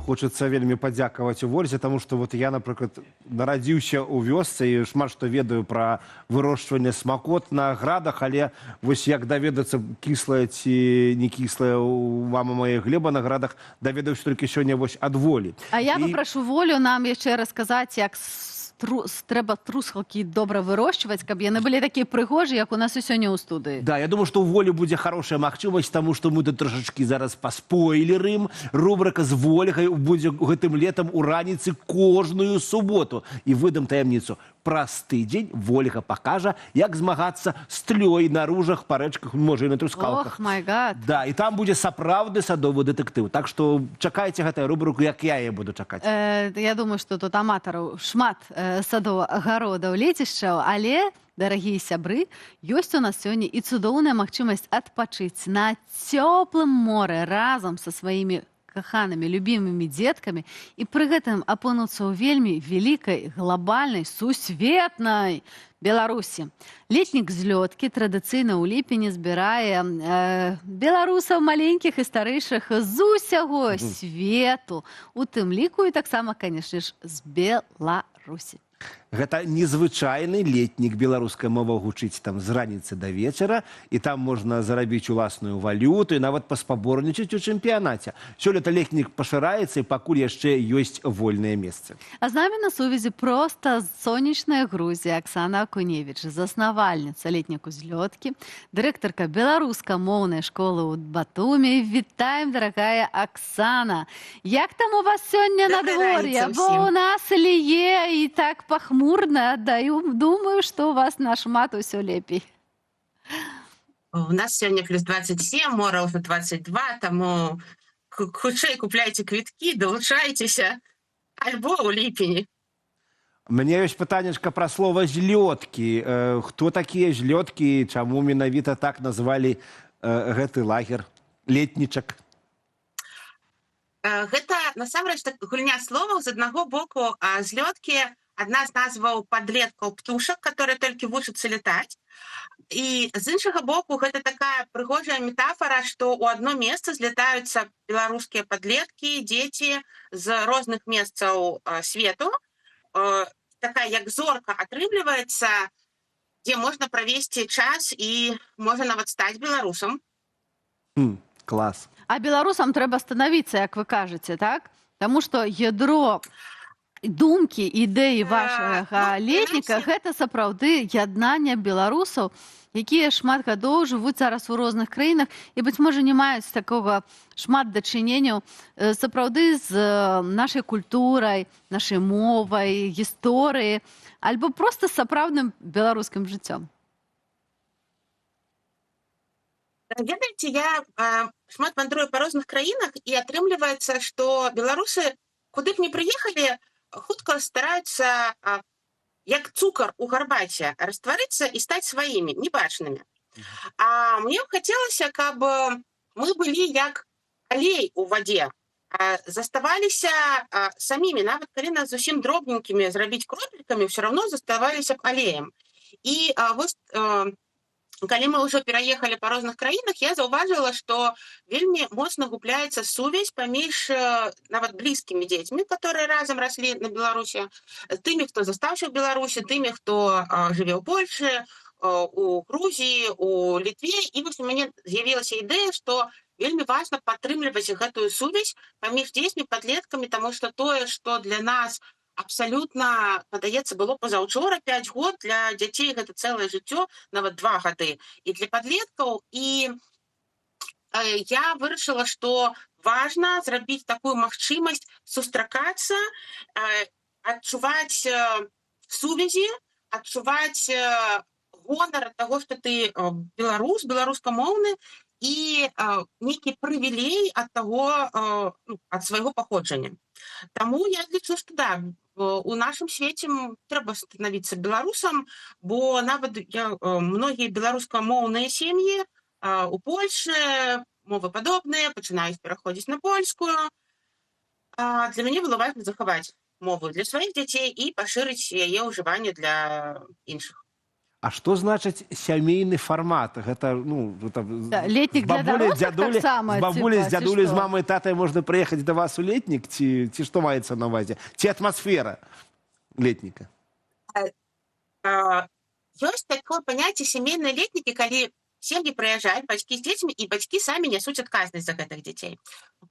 Хочацца вельмі падзякаваць у Вользе, таму што вот я, напрыклад, нарадзіўся ў вёсцы і шмат што ведаю пра вырошчванне смакот на градах, але вось як даведацца, кіслая ці не кіслая у мамы моей глеба на градах, даведаюся толькі сёння вось ад Волі. А я папрошу Волю нам яшчэ расказаць, як трэба трускалкі добра вырошчваць, каб яны былі такія прыгожыя, як у нас і сёння ў студыі. Да, я думаю, што ў Волі будзе хорошая магчымасць, таму што мы тут трошачкі зараз паспойлерым. Рубрика з Вольгай будзе гэтым летам у раніцы кожную суботу. І выдам таямніцу. Праз тыдзень Вольга пакажа, як змагацца з тлёй на ружах, па рэчках, можа і на трускалках. Ох, май гад. Да, і там будзе сапраўдны садовы дэтэктыў. Так што чакайце гэтую рубрику, як я яе буду чакаць. Я думаю, што тут аматараў шмат садоў, агародаў, лецішчаў, але, дарагія сябры, ёсць у нас сёння і цудоўная магчымасць адпачыць на цёплым моры разам са сваімі каханымі любімымі дзеткамі і пры гэтым апынуцца ў вельмі вялікай глобальнай сусветнай Беларусі. Летнік злёткі традыцыйна ў ліпені збірае беларусаў маленькіх і старэйшых з усяго свету, у тым ліку і таксама, канешне ж, з Беларусі. Гэта незвычайны летнік, беларуская мова гучыць там з раніцы да вечара, і там можна зарабіць уласную валюту і нават паспаборнічаць у чэмпіянаце. Сёлета летнік пашыраецца, і пакуль яшчэ ёсць вольныя месцы. А з намі на сувязі проста сонечная Грузія Аксана Акуневіч, заснавальніца летніку злёткі, дырэктарка беларускамоўнай школы ў Батумі. Вітаем, дарагая Аксана! Як там у вас сёння надвор'е? Бо у нас ліе і так пахмурно, думаю, что у вас нашмат усё лепей. У нас сегодня плюс 27, мора уже 22, тому хутчэй купляйте квитки, долучайтеся, альбо ў ліпені. Мне ёсць пытаннячка пра слова «злёткі». Хто такія злёткі, чаму менавіта так назвалі гэты лагер, летнічак? Гэта, насамрэч, гульня словаў. З аднаго боку, злёткі — одна з назваў падлеткаў птушак, которые толькі вучацца летаць. І з іншага боку, гэта такая прыгожая метафора, што ў одно месца злятаюцца беларускія падлеткі, дзеці з розных месцаў свету. Такая як зорка атрымліваецца, дзе можна правесці час і можна нават стаць беларусам. Клас. А беларусам трэба станавіцца, як вы кажаце, так? Таму што ядро думкі, ідэі вашага летніка — гэта сапраўды яднанне беларусаў, якія шмат гадоў жывуць зараз у розных краінах і, быць можа, не маюць такога шмат дачыненняў сапраўды з нашай культурай, нашай мовай, гісторыяй, альбо проста сапраўдным беларускім жыццём. Ведаеце, я шмат вандрую па розных краінах, і атрымліваецца, што беларусы, куды б не прыехалі, хутка стараюцца, як цукар у гарбаце, растварыцца і стаць сваімі, небачнымі. А мне хацелася, каб мы былі як алей у вадзе, заставаліся самімі, нават калі нас зусім дробненькімі зрабіць кропелькамі, ўсё равно заставаліся б алеем. І вось калі мы ўжо пераехалі па розных краінах, я заўважыла, што вельмі моцна губляецца сувязь паміж нават блізкімі дзецьмі, которые разам раслі на Беларусі, тымі, хто застаўся ў Беларусі, тымі, хто жыве ў Польшы, у Грузіі, у Літве. І вось у мяне з'явілася ідэя, што вельмі важна падтрымліваць гэтую сувязь паміж дзецьмі, падлеткамі, таму што тое, што для нас абсалютна, падаецца, было пазаўчора, 5 год, для дзяцей гэта цэлае жыццё, нават 2 гады. І для падлеткаў. І я вырашыла, што важна зрабіць такую магчымасць сустракацца, адчуваць сувязі, адчуваць гонар ад таго, што ты беларус, беларускамоўны, і нейкі прывілей ад таго, ад свайго паходжання. Таму я лічу, што да, у нашым свеце трэба становіцца беларусам, бо нават многія беларускамоўныя сем'і у Польшы, мовы падобныя, пачынаюць пераходзіць на польскую. Для мяне было важна захаваць мову для сваіх дзяцей і пашырыць яе ўжыванне для іншых. А што значыць сямейны фармат? Гэта, летнік для дарослых таксама? З бабуляй, з дзядулей, з мамай, татай можна прыехаць да вас у летнік? Ці што маецца на ўвазе? Ці атмасфера летніка? Ёсць такое паняцце сямейныя летнікі, калі сем'і прыязджаюць, бацькі з дзецьмі, і бацькі самі нясуць адказнасць за гэтых дзяцей.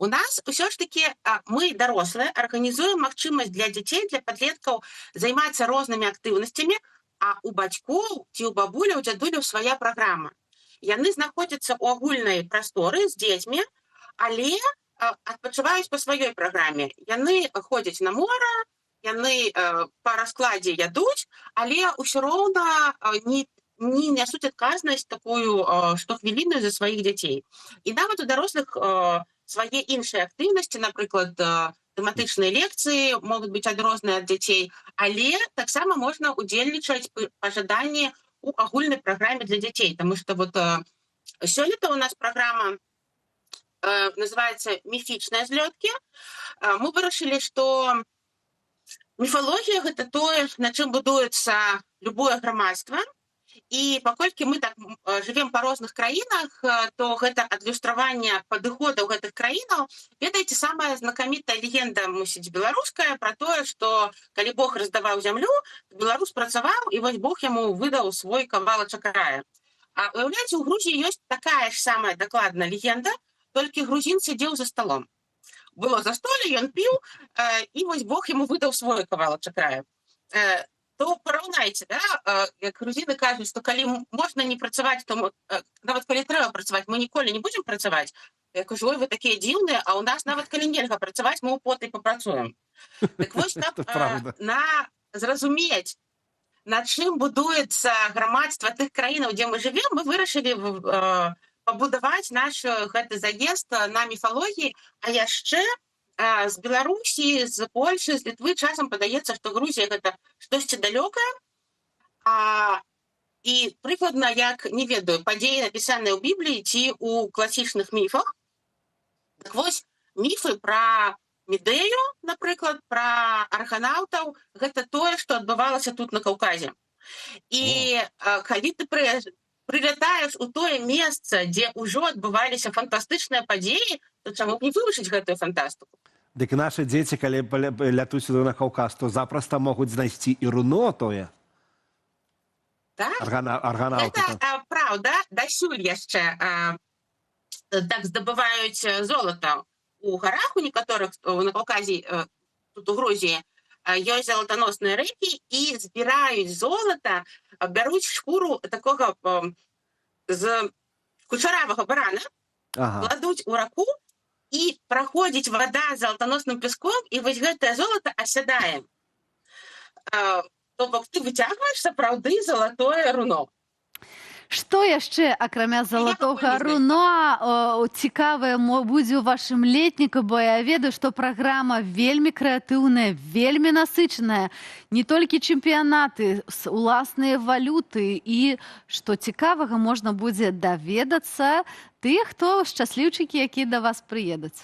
У нас усё ж такі мы, дарослыя, арганізуем магчымасць для дзяцей, для падлеткаў займацца рознымі актыўнасцямі, а у бацькоў ці ў бабуляў, дзядуляў свая праграма. Яны знаходзяцца ў агульнай прасторы з дзецьмі, але адпачываюць па сваёй праграме. Яны ходзяць на мора, яны па раскладзе ядуць, але ўсё роўна не нясуць адказнасць такую штохвілінную за сваіх дзяцей. І нават у дарослых свае іншыя актыўнасці, напрыклад, тэматычныя лекцыі могуць быць адрозныя ад дзяцей, але таксама можна удзельнічаць па жаданні ў агульнай праграме для дзяцей, таму што вот сёлета у нас праграма называется «Міфічныя злёткі». Мы вырашылі, што міфалогія — гэта тое, на чым будуецца любое грамадства. І паколькі мы так жывем па розных краінах, то гэта адлюстраванне падыходаў гэтых краінаў. Ведаеце, самая знакамітая легенда, мусіць, беларуская, пра тое, што калі Бог раздаваў зямлю, беларус працаваў, і вось Бог яму выдаў свой кавалачак рая. А уяўляеце, у Грузіі ёсць такая ж самая дакладная легенда, толькі грузін сядзеў за сталом. Было застолле, ён піў, і вось Бог яму выдаў свой кавалачак рая. То параўнайце, да? Як грузіны кажуць, што калі можна не працаваць, то нават калі трэба працаваць, мы ніколі не будзем працаваць. Я кажу, ой, вы такія дзіўныя, а ў нас нават калі нельга працаваць, мы ў потай папрацуем. Так вось, каб зразумець, на чым будуецца грамадства тых краінаў, дзе мы жывем, мы вырашылі пабудаваць наш гэты заезд на міфалогіі, а яшчэ з Беларусі, з Польшы, з Літвы часам падаецца, што Грузія — гэта штосьці далёкае. І прыкладна, як, не ведаю, падзеі, напісаныя ў Бібліі ці ў класічных міфах. Так вось, міфы пра Медею, напрыклад, пра арганаўтаў — гэта тое, што адбывалася тут на Каўказе. І калі ты прылятаеш у тое месца, дзе ўжо адбываліся фантастычныя падзеі, то чаму б не вывучыць гэтую фантастыку? Дык нашы дзеці, калі лятуць сюды на Каўказ, то запроста могуць знайсці і руно тое. Так, арганаўты. Гэта праўда. Дасюль яшчэ так здабываюць золата у гарах, у некаторых на Каўказе, тут у Грузіі, ёсць залатаносныя рэкі, і збіраюць золата, бяруць шкуру такога з кучаравага барана, кладуць у раку, і праходзіць вада з залатаносным пяском, і вось гэтае золата асядае. То бок ты выцягваеш сапраўды залатое руно. Што яшчэ, акрамя залатога руна, цікавае будзе ў вашым летніку, бо я ведаю, што праграма вельмі крэатыўная, вельмі насычаная. Не толькі чэмпіянаты, уласныя валюты, і, што цікавага, можна будзе даведацца тых, хто шчасліўчыкі, якія да вас прыедуць.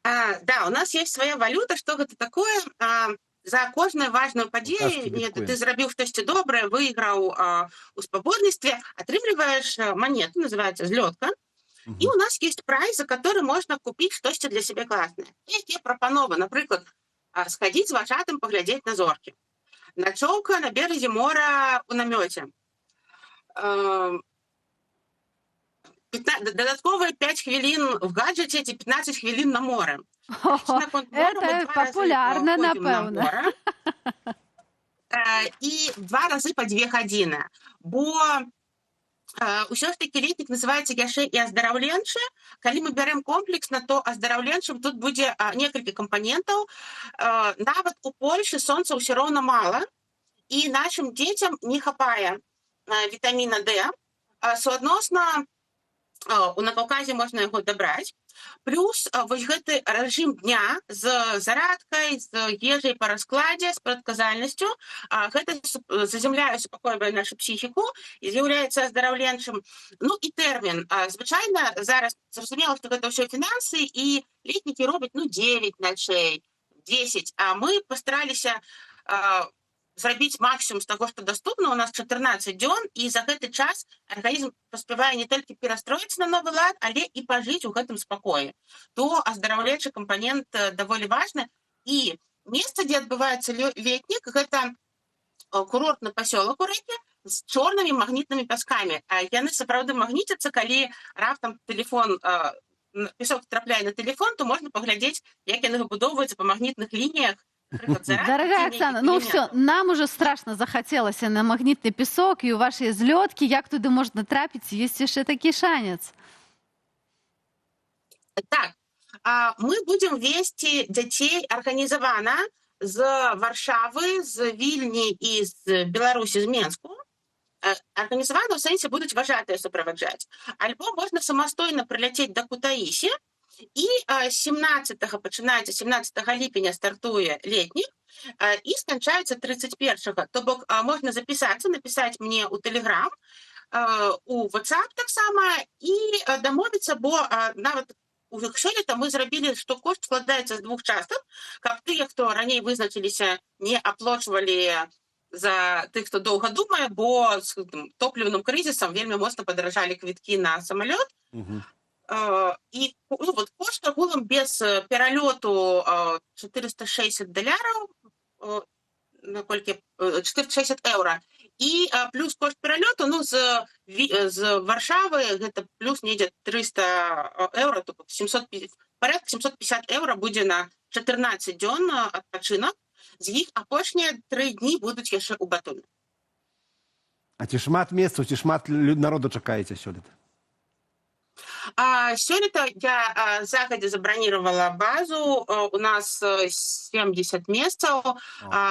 Да, у нас есть своя валюта. Што гэта такое? За кожную важную падзею, ты зрабіў штосьці добрае, выйграў у спаборніцтве, атрымліваеш манету, называецца злётка. І у нас есть прайз, за который можна купіць штосьці для сябе класнае. Якія прапановы, напрыклад, схадзіць з вашатым паглядзець на зоркі. Начоўка на беразе мора ў намёце. Дадатковыя 5 хвілін в гаджеце ці 15 хвілін на море. Это популярна, напэўна. І 2 разы па 2 гадзіны. Бо ўсё ж такі летнік называецца яшчэ і аздараўленчы. Калі мы бярем комплексна, то аздараўленчым тут будзе некалькі кампанентаў. Нават у Польшы сонца ўсё роўна мала, і нашым дзецям не хапае вітаміна D. Суадносна на Каўказе можна яго дабраць. Плюс вось гэты рэжым дня з зарадкай, з ежай па раскладзе, з прадказальнасцю, гэта заземляе, супакойвае нашу псіхіку і з'яўляецца аздараўленчым. Ну і тэрмін. Звычайна зараз зразумела, што гэта ўсё фінансы, і летнікі робяць 9 начэй, 10, а мы пастараліся зрабіць максимум з таго, што даступна. У нас 14 дзён, і за гэты час арганізм паспявае не толькі перастроіцца на новы лад, але і пажыць у гэтым спакоі. То аздараўленчы кампанент даволі важны. І месца, дзе адбываецца летнік, гэта курортны пасёлак у рэкі з чорнымі магнітнымі пяскамі. Яны сапраўды магніцяцца, калі раптам пясок трапляе на тэлефон, то можна паглядзець, як яны выбудоўваюцца па магнітных лініях. Дарагая Оксана, ну все, нам уже страшно захотелося на магнітны песок і у ваші злёткі. Як туды можна трапіць? Есть яшчэ такі шанец. Так, мы будем весці дзяцей арганізавана з Варшавы, з Вільні і з Беларусі, з Менску. Арганізавана ў сэнсе будуць важатыя суправаджаць. Альбо можна самастойна прыляцець да Кутаісі. І 17-го пачынаецца, 17 ліпеня стартуе летнік і сканчаецца 31-го. То бок можна запісацца, напісаць мне ў Тэлеграм. у WhatsApp таксама і дамовіцца, бо нават сёлета мы зрабілі, што кошт складаецца з 2 частак, каб тыя, хто раней вызначыліся, не аплочвалі за тых, хто доўга думае, бо з топлівным крызісам вельмі моцна падаражалі квіткі на самалёт. І кошт агулам без пералёту $460, наколькі 460 еўра. І плюс кошт пералёту, з Варшавы гэта плюс недзе 300 еўра, то порядка 750 еўра будзе на 14 дзён адпачынак. З іх апошнія 3 дні будуць яшчэ ў Батуме. А ці шмат месцаў, ці шмат народу чакаеце сёлета? Сёлета я загадзя забраніравала базу, у нас 70 месцаў,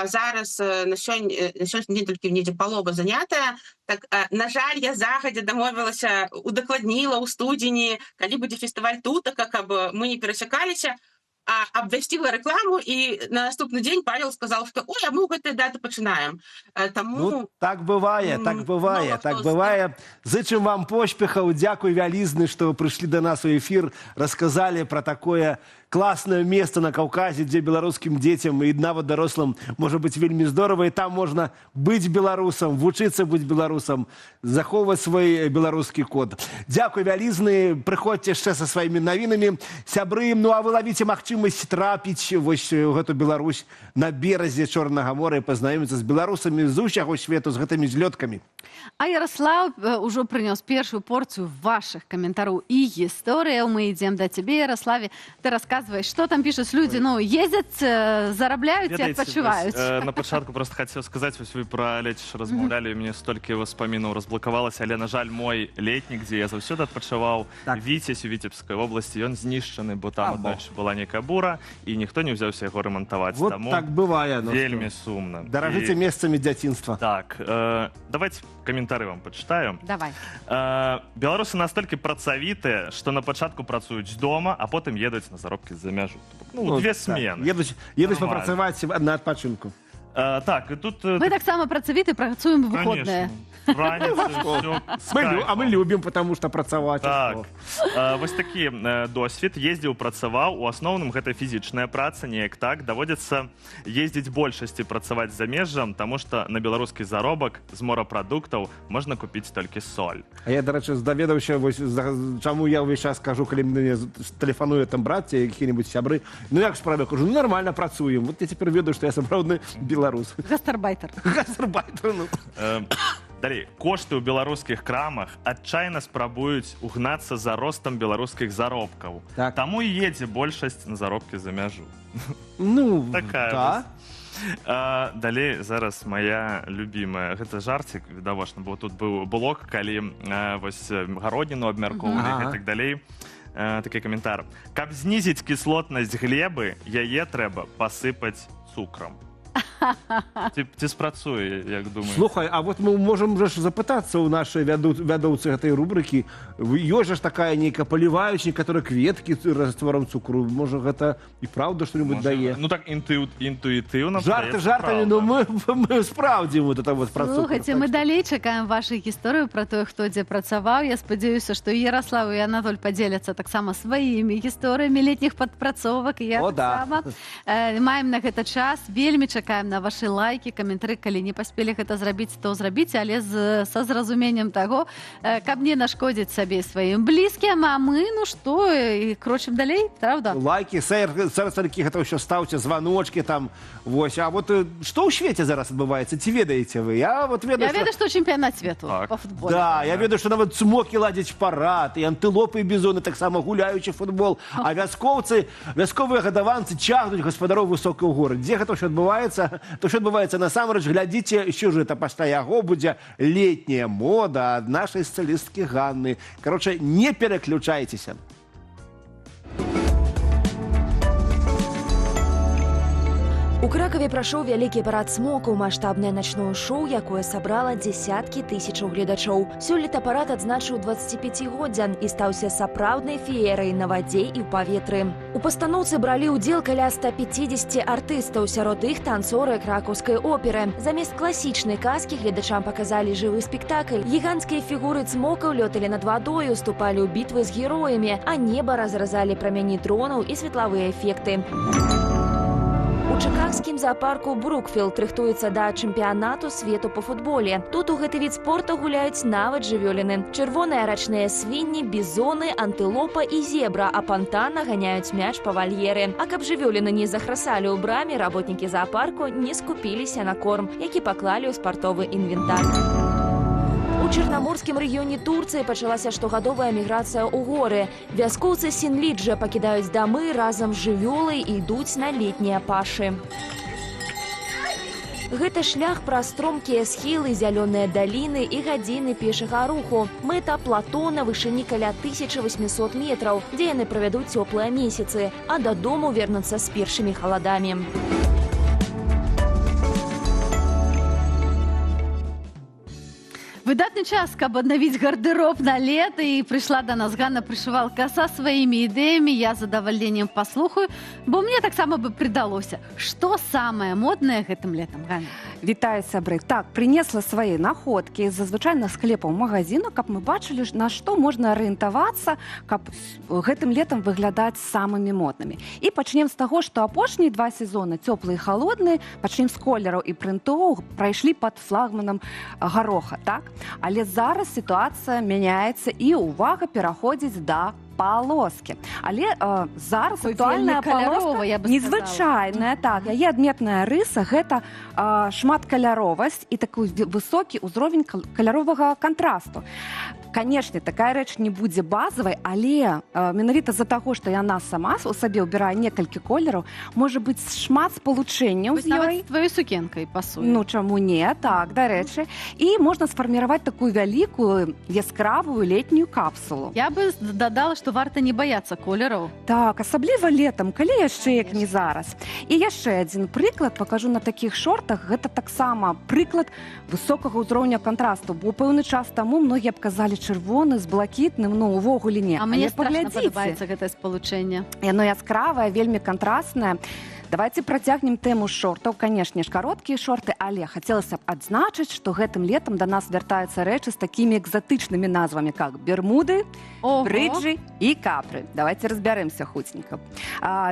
зараз на сённяшні дзень толькі недзе палова занятая. Так, на жаль, я загадзя дамовілася, удакладніла ў студзені, калі будзе фестываль тутака, каб мы не перасякаліся, абвясціла рэкламу, і на наступны дзень Павел сказаў, што ой, а мы ў гэтай даты пачынаем. Таму... Так бывае. Зычым вам поспехаў, дзякуй вялізны, што прыйшлі да нас у эфір, расказалі пра такое класнае месца на Каўказе, дзе беларускім дзецям і нават дарослым можа быць вельмі здорава, і там можна быць беларусам, вучыцца быць беларусам, захоўваць свой беларускі код. Дзякуй вялізны, прыходзьце яшчэ са сваімі навінамі. Сябры, а вы лавіце магчымасць трапіць вось у гэту Беларусь на беразе Чорнага мора і пазнаёміцца з беларусамі з усяго свету, з гэтымі злёткамі. А Ярослав ўжо прынёс першую порцыю вашых каментараў і гісторыяў. Мы ідзем да цябе, Ярославе. Ты расказваеш, што там пішуць людзі? Ездзяць, зарабляюць і адпачываюць. На пачатку просто хацеў сказаць, вось вы пра леціш размаўлялі, і мне столькі васпамінаў разблакавалася, але, на жаль, мой летнік, дзе я заўсёды адпачываў, Віцязь у Віцебскай вобласці, ён знішчаны, бо там аднойчы была нейкая бура, і ніхто не ўзяўся яго рамантаваць. Вот так бывае. Вельмі сумна. Даражыце месцамі дзяцінства. Так, давайте каментары вам пачытаю. Давай. Беларусы настолькі працавітыя, што на пачатку працуюць з дома, а потым едуць на заробкі з-за мяжу. Две смены. Едуць папрацаваць на адпачынку. Так, і тут... Мы таксама працавіты, працуем выходныя. А мы любім, потому што працаваць. Так. Вось такі досвед. Ездзіў, працаваў. У асноўным гэта фізічная праца, неяк так. Даводзіцца ездзіць большасці працаваць за межам, таму што на беларускі заробак з морапрадуктаў можна купіць толькі соль. А я, дарэчы, даведаўся, чаму я ўвесь час кажу, калі мне тэлефануе там брат ці які-небудзь сябры. Як справа? Кажу, нармальна працуем. Вот я цяпер ведаю, што я сапраўдны беларус. Гастарбайтер. Далей, кошты ў беларускіх крамах адчайна спрабуюць угнацца за ростам беларускіх заробкаў. Таму і едзе большасць на заробкі за мяжу. Такая. Далей, зараз моя любімая. Гэта жарцік, відавочна, бо тут быў блок, калі вось гародніну абмяркоўвалі і так далей. Такі каментар. Каб знізіць кіслотнасць глебы, яе трэба пасыпаць цукрам. Ці спрацуе, як думаеш? Слухай, а вот мы можам запытацца ў нашай вядоўцы гэтай рубрыкі. Ёсць ж такая нейкая паліваючая, которая кветкі растворам цукру. Можа, гэта і праўда што-нибудь дае? Ну так інтуітыўна. Жарты жартамі, но мы спраўдзім вот это вот пра цукр. Слухайце, мы далей чакаем вашу гісторыю пра тое, хто дзе працаваў. Я спадзяюся, што і Ярослав, і Анатоль падзеляцца таксама сваімі гісторыямі летніх падпрацовак. І я таксама. Маем на гэта час. Вельмі чакаем на ваши лайки, каментары, калі не паспелі гэта зрабіць, то зрабіце, але са зразуменнем таго, каб не нашкодзіць сабе сваім блізкім, а мы, што, і крочым далей, правда? Лайки, сэрцалькі, гэта ўсё стаўце, званочки там, вось. А вот што ў свеце зараз адбываецца, ці ведаеце вы? Я ведаю, што чэмпіянат свету па футболе. Да, я ведаю, што нават цмокі ладзяць парад, і антылопы і бізоны таксама гуляючы футбол, а вясковыя гадаванцы цягнуць гаспадароў высокую горы. Дзе гэта ўсё адбываецца? То, що відбувається насамрэч, глядзіце сюжэт, а пасля яго будзе летняя мода ад нашай стылісткі Ганны. Кароче, не пераключайцеся. У Кракаве прайшоў вялікі парад смокаў, маштабнае начное шоу, якое сабрала дзесяткі тысячаў гледачоў. Сёлета парад адзначыў 25годдзя і стаўся сапраўднай феерай на вадзе і ў паветры. У пастаноўцы бралі ўдзел каля 150 артыстаў, сярод іх танцоры кракаўскай оперы. Замест класічнай казкі гледачам паказалі жывы спектакль. Гіганцкія фігуры цмокаў лёталі над вадой, уступалі ў бітвы з героямі, а неба разразалі прамяні дронаў і светлавыя эфекты. У чыкагскім зоапарку Брукфілд рыхтуецца да чэмпіянату свету па футболе. Тут у гэты від спорта гуляюць нават жывёліны. Чырвоныя рачныя свінні, бізоны, антылопа і зебра, а пантана ганяюць мяч па вальеры. А каб жывёліны не захрасалі ў браме, работнікі зоапарку не скупіліся на корм, які паклалі ў спартовы інвентар. У Чарнаморскім рэгіёне Турцыі пачалася штогадовая міграцыя ў горы. Вяскоўцы Сінліджа пакідаюць дамы разам з жывёлай і ідуць на летнія пашы. Гэта шлях праз стромкія схілы, зялёныя даліны і гадзіны пешага руху. Мэта плато на вышыні каля 1800 метраў, дзе яны правядуць цёплыя месяцы, а дадому вернуцца з першымі халадамі. Выдатны час, каб аднавіць гардэроб на лета, і прыйшла да нас Ганна Прышывалка са сваімі ідэямі. Я з задавальненнем паслухаю, бо мне таксама бы прыдалося. Што самае моднае гэтым летам, Ганна? Вітаю, сябры. Так, прынесла свае находкі з звычайных склепаў магазіну, каб мы бачылі, на што можна арыентавацца, каб гэтым летам выглядаць самымі моднымі. І пачнем з таго, што апошнія 2 сезоны, цёплыя і халодныя, пачнем з колераў і прынтоў, прайшлі пад флагманам гароха, так? Але зараз сітуацыя мяняецца і ўвага пераходзіць да палоскі. Але зараз актуальная палоска незвычайная. Так, яе адметная рыса – гэта шматкаляровасць і такі высокі ўзровень каляровага кантрасту. Канешне, такая рэч не будзе базавай, але менавіта з-за таго, што яна сама у сабе ўбірае некалькі колераў, можа быць шмат спалучэнняў з ёй. Нават з тваёй сукенкай пасуе. Ну, чаму не? Так, дарэчы. І можна сфарміраваць такую вялікую, яскравую летнюю капсулу. Я бы дадала, што варта не баяцца колераў. Так, асабліва летам, калі яшчэ як не зараз. І яшчэ адзін прыклад пакажу на такіх шортах. Гэта таксама прыклад высокага ўзроўня кантрасту, бо пэўны час таму многія б казалі чырвоны з блакітным, ну, увогуле не. А мне страшна падабаецца гэтае спалучэнне. Яно яскравае, вельмі кантрастнае. Давайте працягнем тэму шортаў. Канешне ж, кароткія шорты, але хацелася б адзначыць, што гэтым летам да нас вяртаюцца рэчы з такімі экзатычнымі назвамі, як бермуды, брыджы і капры. Давайте разбярэмся хуценька.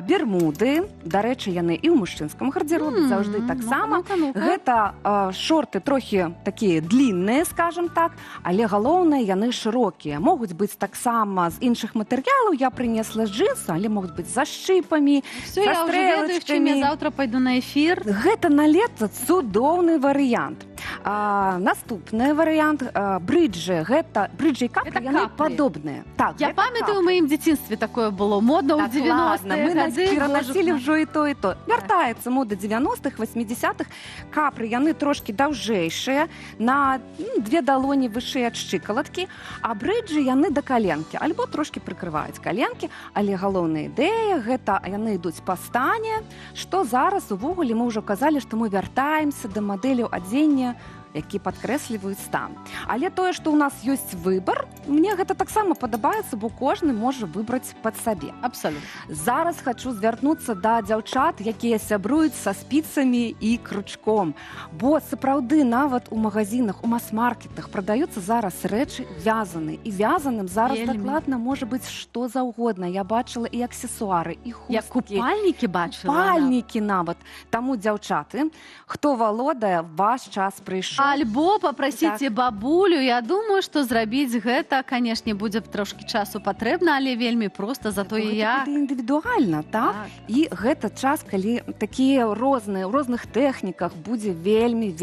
Бермуды, дарэчы, яны і ў мужчынскім гардзеробе заўжды таксама. Гэта шорты трохі такія длінныя, скажем так, але галоўнае, яны шырокія. Могуць быць таксама з іншых матэрыялаў. Я прынесла з джинса, але могуць быць за шчыпамі, за стрэлачкамі. Чым я завтра пайду на эфір. Гэта на лета цудоўны варыянт. Наступны варыянт брыджы. Гэта брыджы і капры, яны падобныя. Так, я памятаю, у маім дзяцінстве такое было модна ў 90-х гады. Мы пераносілі ўжо і то, і то. Вяртаецца мода 90-х, 80-х. Капры, яны трошкі даўжэйшыя, на 2 далоні вышэй ад шчыкалаткі, а брыджы яны да каленкі, альбо трошкі прыкрываюць каленкі, але галоўная ідэя, гэта яны ідуць па стане, што зараз увогуле мы ўжо казалі, што мы вяртаемся да мадэляў адзення, які падкрэсліваюць стан. Але тое, што ў нас ёсць выбар, мне гэта таксама падабаецца, бо кожны можа выбраць пад сабе. Абсалютна. Зараз хачу звярнуцца да дзяўчат, якія сябруюць са спіцамі і крючком. Бо сапраўды нават у магазинах, у мас-маркетах прадаюцца зараз рэчы вязаны. І вязаным зараз дакладна можа быць што заўгодна. Я бачыла і аксесуары, і хусткі. Я купальнікі бачыла. Купальнікі нават. Таму, дзяўчаты, хто валодае, ваш час прыйшоў. Альбо папрасіце бабулю. Я думаю, што зрабіць гэта, канешне, будзе трошкі часу патрэбна, але вельмі проста, затое я... Гэта індывідуальна, так? І гэта час, калі такія розныя, у розных тэхніках будзе вельмі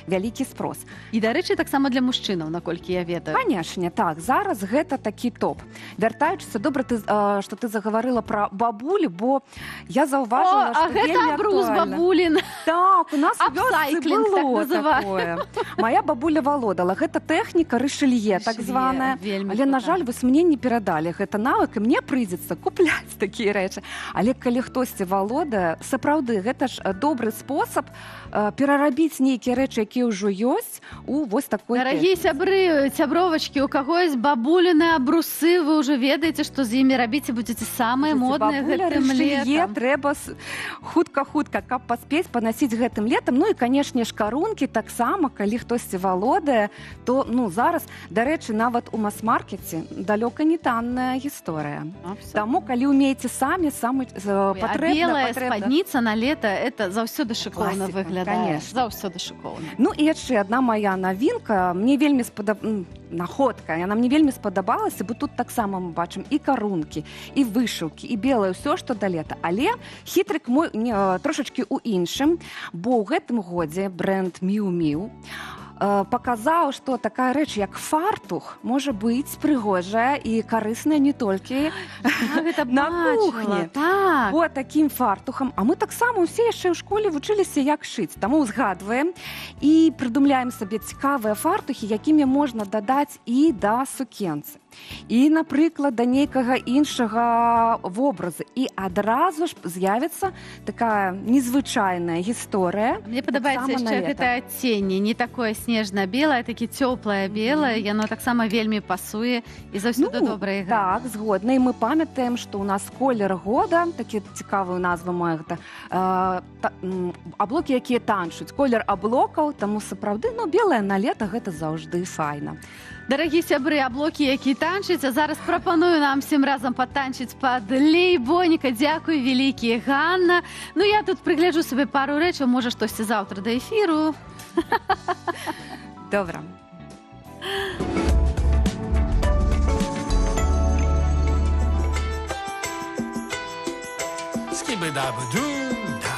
вялікі спрос. І, дарэчы, таксама для мужчынаў, наколькі я ведаю. Канешне, так. Зараз гэта такі топ. Вяртаючыся, добра, што ты загаварыла пра бабулі, бо я заўважыла, што вельмі актуальна. А гэта брус бабулін. Так, у нас у вёсцы было такое. Моя бабуля валодала. Гэта тэхніка рышелье, так званая. складаная. Вельмі Але, на крута. жаль, вось мне не перадалі гэта навык, і мне прыйдзецца купляць такія рэчы. Але калі хтосьці валодае, сапраўды, гэта ж добры спосаб перарабіць нейкія рэчы, якія ўжо ёсць, у вось такой Дарагія сябры, сябровачкі, у кагось бабуліны абрусы, вы ўжо ведаеце, што з імі рабіць і будзеце самыя модныя гэтым летам. Трэба хутка-хутка, каб паспець панасіць гэтым летам. Ну і, канешне ж, карункі таксама, калі хтосьці валодае, то, ну, зараз, дарэчы, нават у мас-маркеце далёка не танная гісторыя. Таму, калі ўмееце самі патрэбна... Белая спадніца на лета, это заўсёды шыкоўна выглядае. Заўсёды шыкоўна. Ну і яшчэ адна моя навінка, мне вельмі находка, яна мне вельмі спадабалася, бо тут таксама мы бачым і карункі, і вышыўкі, і белае ўсё, што да лета. Але хітрык мой трошачкі ў іншым, бо ў гэтым годзе бренд Miu Miu паказаў, што такая рэч, як фартух, можа быць прыгожая і карысная не толькі на кухні. Вот такім фартухам. А мы таксама ўсе яшчэ ў школе вучыліся, як шыць. Таму узгадваем і прыдумляем сабе цікавыя фартухі, якімі можна дадаць і да сукенцы. І, напрыклад, да нейкага іншага вобраза. І адразу ж з'явіцца такая незвычайная гісторыя. Мне падабаецца яшчэ гэта адценне, не такое снежна-белае, такі цёплае белае, яно таксама вельмі пасуе і заўсёды добра іграе. Так, згодна. І мы памятаем, што ў нас колер года, такі цікавую назву мае гэта, аблокі, якія танчуць. Колер аблокаў, таму сапраўды, ну, белае на лета гэта заўжды файна. Дарагі сябры, аблокі, які танчаць, а зараз прапаную нам всім разам патанчыць пад Лейбоніка. Дзякуй вялікі, Ганна. Ну, я тут прыгляджу сабе пару рэчаў, можа, штосьці заўтра да эфіру. Добра. Скибы-дабы-дум-да.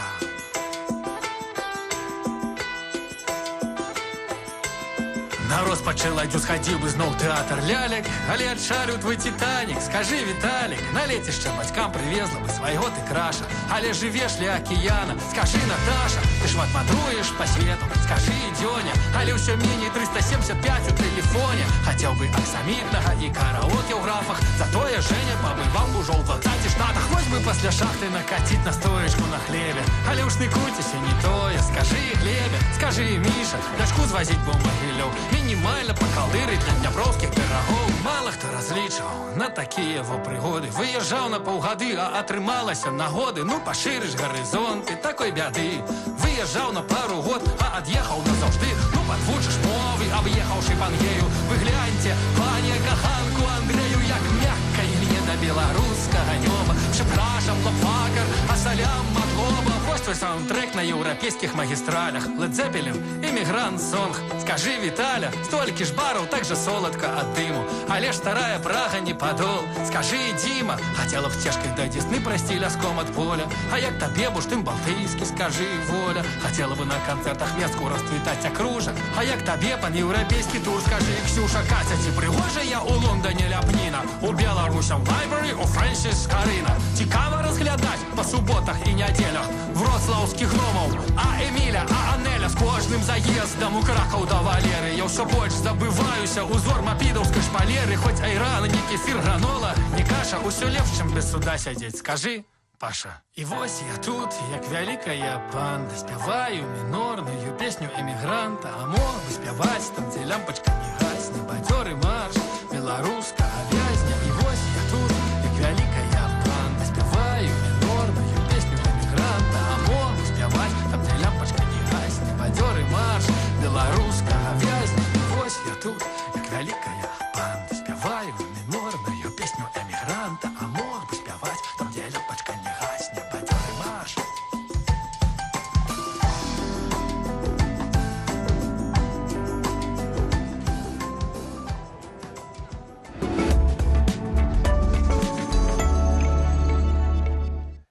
На розпачэладзю схадзіў бы зноў тэатр лялек, але адшарыў твой Титанік. Скажы, Віталік, на лецішча бацькам прывезла бы свайго ты краша, але жывеш ля акіяна. Скажы, Наташа, ты шмат мандруеш па свету. Скажы, Дзёня, але ўсё меней 375 у тэлефоне. Хацеў бы аксамітнага і караоке ў графах, затое Женя пабываў ужо ў 20 штатах. Вось бы пасля шахты накаціць на стоечку на хлебе, але ў штыкуцеся не тое. Скажы, Глебе, скажы, Міша, дачку звазіць бы ў Магілёў. Мінімальна пакалдырыць для дняпроўскіх пірагоў. Мала хто разлічваў на такія во прыгоды. Выязджаў на паўгады, а атрымалася нагоды. Ну, пашырыш гарызонты, такой бяды. Выязджаў на пару год, а ад'ехаў назаўжды. Ну, падвучыш мовы, аб'ехаўшы Пангею. Вы гляньце, пане каханку Андрею, як мякка і не да беларускага нёба. Препрашам, лапфакар, а салям матлоба. Вось твой саундтрек на еўрапейскіх магістралях. Led Zeppelin, Immigrant Song. Скажи, Віталя, столькі ж бараў, так жа соладка ад дыму. Але ж старая Прага не падол. Скажи, Дзіма, хацела б сцежкай да Дзесны прайсці ляском ад поля. А як табе бурштын балтыйскі, скажи, Воля. Хацела бы на канцэртах меску расцвітаць акружак. А як табе пан-еўрапейскі тур, скажи, Ксюша, Катя, ці прыгожая у Лондоне ляпніна? У Беларусям Library, у Фрэнсіс Карына. Цікава разглядаць па суботах і нядзелях вроцлаўскіх громаў. А Эміля, а Анеля з кожным заездам у Кракаў да Валеры. Я ўсё больш забываюся узор мапідаўскай шпалеры. Хоць айран, не кефір, гранола, не каша, усё лепш, чым без суда сядзець. Скажи, Паша. І вось я тут, як вялікая панда, спяваю мінорную песню эмігранта. А мог бы спяваць там, дзе лямпачка не гасне, бадзёры марш беларускага вязня. І вось я тут, як вялікая панда, спяваю мінорную песню эмігранта. А мог бы спяваць там, дзе лямпачка не гасне, бадзёры марш беларускага вязня. І вось я тут, як вялікая панда, спяваю мінорную песню эмігранта. А мог бы спяваць там, дзе лямпачка не гасне, бадзёры марш.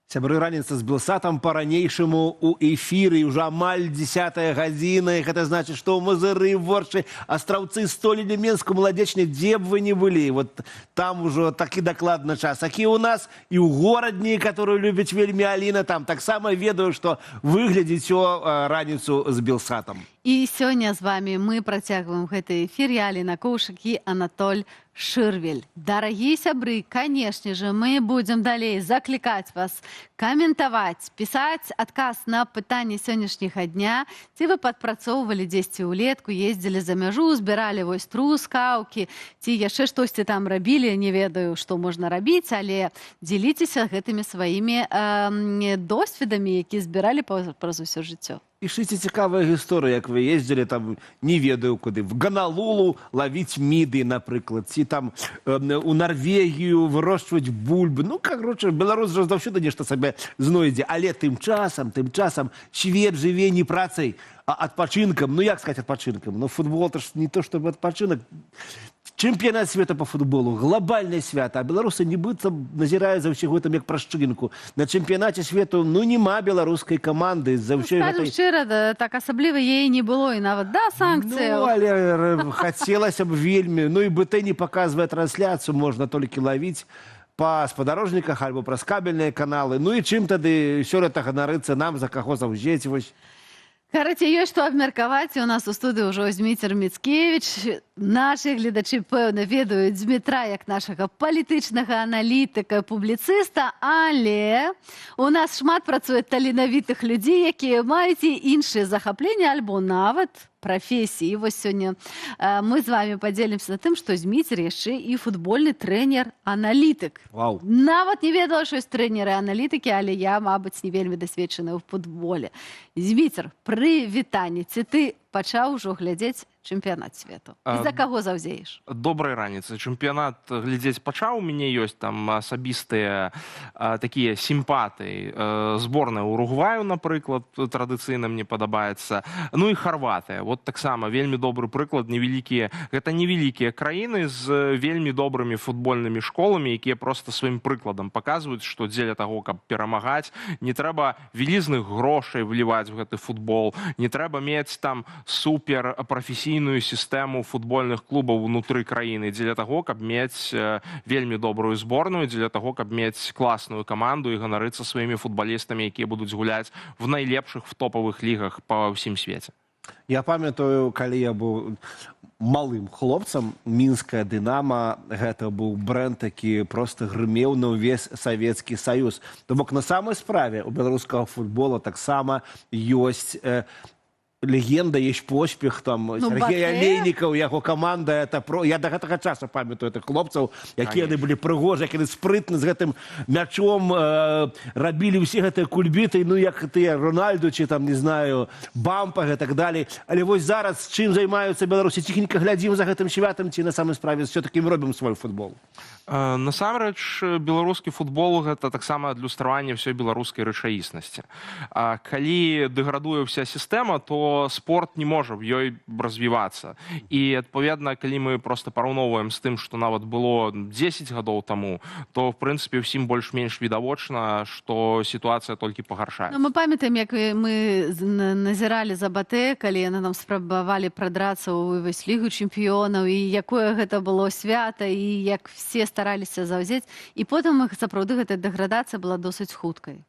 Сябры, раніца з Белсатам па-ранейшаму у эфіры, ўжо амаль 10-я гадзіна, і гэта значыць, што ў Мазыры, Ворчы, Астраўцы, Століне, Менску, Маладзечне, дзе б вы не былі, вот там ужо такі дакладны час. Акі ў нас і ў горадні, которую любіць вельмі Аліна, там таксама ведаю, што выглядзіце раніцу з Белсатам. І сёння з вами мы працягваем гэты эфір. Я Аліна Коўшык і Анатоль Шырвель. Дарагія сябры, канешне же, мы будзем далей заклікаць вас каментаваць, пісаць адказ на пытанне сённяшняга дня. Ці вы падпрацоўвалі дзесьці ўлетку, ездзілі за мяжу, збіралі вось трускаўкі, ці яшчэ штосьці там рабілі, не ведаю, што можна рабіць, але дзеліцеся гэтымі сваімі досведамі, які збіралі праз усё жыццё. Пішыце цікавыя гісторыі, як вы ездзілі там, не ведаю куды, в Ганалулу лавіць міды, напрыклад, ці там у Нарвегію вырошчваць бульбы. Ну, короче, беларус жа заўсёды нешта сабе знойдзе, але тым часам свет жыве не працай, а адпачынкам. Ну, як сказаць адпачынкам? Ну, футбол это ж не то, чтобы адпачынак. Чэмпіянат света по футболу, глобальнае свята, а беларусы нібыцца назіраюць за ўсё гэтым як праз шчылінку. На чэмпіянаце свету, ну, няма беларускай каманды за ўсёй гэтай... Скажем шчыра, так асабліва яе не было, і нават, да, санкцыі. Ну, але хацелася б вельмі. Ну, і БТ не паказвае трансляцыю, можна толькі лавіць па спадарожніках альбо праз кабельныя каналы. Ну, і чым тады сёлета ганарыцца нам, за каго заўзець, вось. Караце, ёсць што абмеркаваць. У нас у студыі ўжо Зміцер Міцкевіч. Нашы гледачы, пэўна, ведаюць Змітра як нашага палітычнага аналітыка, публіцыста, але у нас шмат працуе таленавітых людзей, якія маюць і іншыя захапленні, альбо нават прафесіі. Вось сёння мы з вами падзелімся на тым, што Зміцер яшчэ і футбольны трэнер-аналітык. Вау. Нават не ведала, што ёсць трэнеры-аналітыкі, але я, мабыць, не вельмі дасведчаная ў футболе. Зміцер, прывітанне. Ці ты пачаў ужо глядзець чэмпіянат свету? І за каго заўзееш? Добрай раніцы. Чэмпіянат глядзець пачаў. У мяне ёсць там асабістыя такія сімпатыі. Зборная Уругваю, напрыклад, традыцыйна мне падабаецца. Ну і Харватыя. Вот таксама вельмі добры прыклад. Гэта невялікія краіны з вельмі добрымі футбольнымі школамі, якія проста сваім прыкладам паказваюць, што дзеля таго, каб перамагаць, не трэба вялізных грошай вліваць в гэты футбол, не трэба мець там супер прафесійную сістэму футбольных клубаў унутры краіны, дзеля таго, каб мець вельмі добрую зборную, дзеля таго, каб мець класную каманду і ганарыцца сваімі футбалістамі, якія будуць гуляць в найлепшых в топавых лігах па ўсім свеце. Я памятаю, калі я быў малым хлопцам, мінская «Дынама» гэта быў брэнд, які проста грымеў на ўвесь Савецкі Саюз. То бок на самай справе у беларускага футбола таксама ёсць легенда, есть поспех, там, Сергей Олейнікаў, яго каманда, я до гэтага часу памятаю этих хлопцаў, якія яны былі прыгожыя, якія спрытны з гэтым мячом рабілі ўсе гэтыя кульбіты, ну, як тыя Рональду, ці там, не знаю, Бампа і так далей. Але вось зараз, чым займаюцца беларусі, ціхенька глядзім за гэтым святам, ці на самай справе все-таки мы робім свой футбол? Насамрэч, беларускі футбол гэта таксама адлюстраванне ўсёй беларускай рэчаіснасці. Калі дэградуе ўся сістэма, то спорт не можа в ёй развівацца. І, адпаведна, калі мы проста параўноўваем з тым, што нават было 10 гадоў таму, то, в прынцыпе, ўсім больш-менш відавочна, што сітуацыя толькі пагаршаецца. Ну, мы памятаем, як мы назіралі за БТ, калі яны нам спрабавалі прадрацца ў Лігу чэмпіёнаў, і якое гэта было свята, і як все стараліся заўзець. І потым сапраўды гэтая дэградацыя была досыць хуткай.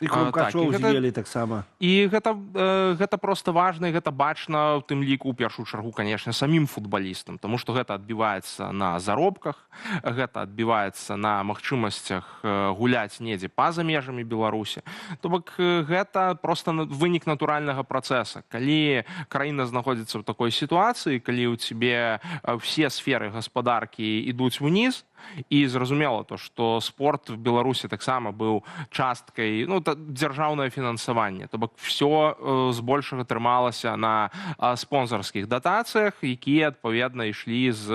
І Крумкачоў з'елі таксама. І гэта проста важна, і гэта бачна, у тым ліку, у першую чаргу, канешне, самім футбалістам, таму што гэта адбіваецца на заробках, гэта адбіваецца на магчымасцях гуляць недзе па-за межамі Беларусі. То бок гэта проста вынік натуральнага працэса. Калі краіна знаходзіцца ў такой сітуацыі, калі ў цябе ўсе сферы гаспадаркі ідуць уніз, і зразумела то, што спорт в Беларусі таксама быў часткай, ну, дзяржаўнае фінансаванне. То бок все збольшага трымалася на спонсарскіх датацыях, якія, адпаведна, ішлі з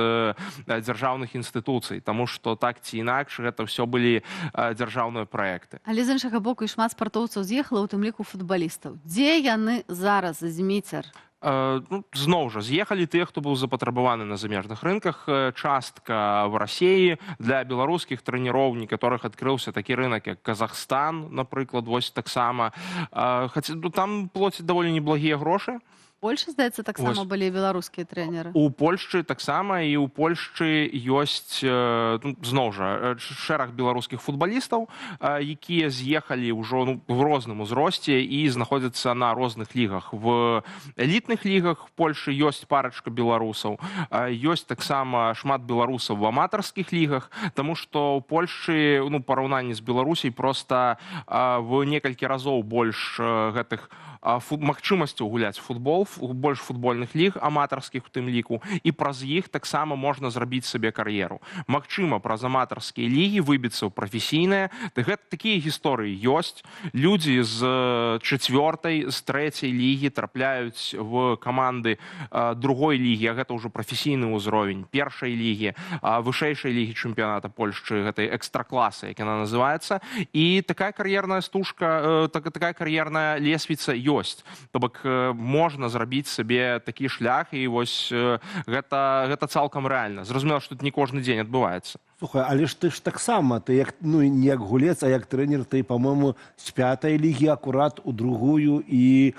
дзяржаўных інстытуцый, таму што так ці інакш гэта ўсё былі дзяржаўныя праекты. Але з іншага боку і шмат спартоўцаў з'ехала, у тым ліку футбалістаў. Дзе яны зараз, Зміцер? Ну, зноў жа, з'ехалі тыя, хто быў запатрабаваны на замежных рынках. Частка в Расіі. Для беларускіх трэнераў некаторых адкрыўся такі рынак, як Казахстан, напрыклад, вось таксама. Там плоцяць даволі неблагія грошы. Польша, здаецца, таксама былі беларускія трэнеры. У Польшчы таксама, і ў Польшчы ёсць, зноў жа, шэраг беларускіх футбалістаў, якія з'ехалі ўжо в розным узросце і знаходзяцца на розных лігах. В элітных лігах в Польшы ёсць парачка беларусаў, ёсць таксама шмат беларусаў в аматарскіх лігах, таму што ў Польшчы, ну, параўнанні з Беларусій, проста в некалькі разоў больш гэтых магчымасцяў гуляць футбол, больш футбольных ліг, аматарскіх у тым ліку, і праз іх таксама можна зрабіць сабе кар'еру. Магчыма, праз аматарскія лігі выбіцца ў прафесійныя. Такія гісторыі ёсць. Людзі з 4-й, з 3-й лігі трапляюць в каманды другой лігі, а гэта ўжо прафесійны ўзровень, 1-й лігі, вышэйшай лігі чэмпіяната Польшчы, гэтай экстракласы, як яна называецца. І такая кар'ерная стужка, такая кар'ерная лесвіца ёсць. То бок можна зрабіць сабе такі шлях, і вось гэта цалкам рэальна. Зразумела, што тут не кожны дзень адбываецца. Слухай, але ж ты ж таксама, ты як, ну, не як гулец, а як трэнер, ты, па-моему, з 5-й лігі акурат у другую і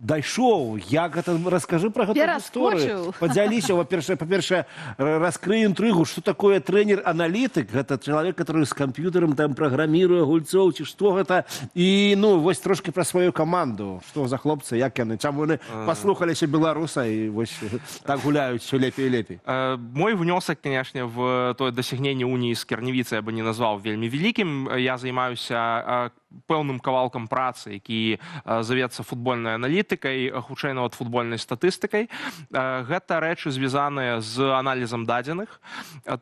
дайшоў. Як гэта, раскажы пра гэту гісторыю. Падзяліся, па-першае, раскрый інтрыгу, што такое трэнер-аналітык. Гэта чалавек, который з камп'ютарам там праграміруе гульцоў, ці што гэта. І, ну, вось трошки пра сваю каманду. Што за хлопцы, як яны, чаму яны паслухаліся беларуса і вось так гуляюць все лепей і лепей. Мой внёсак, конечно, в тое дасягненне уніі з Керневіцай я бы не назваў вельмі вялікім. Я займаюся пэўным кавалкам працы, які завецца футбольнай аналітыкай, хутчэй нават футбольнай статыстыкай. Гэта рэчы звязаныя з аналізам дадзеных,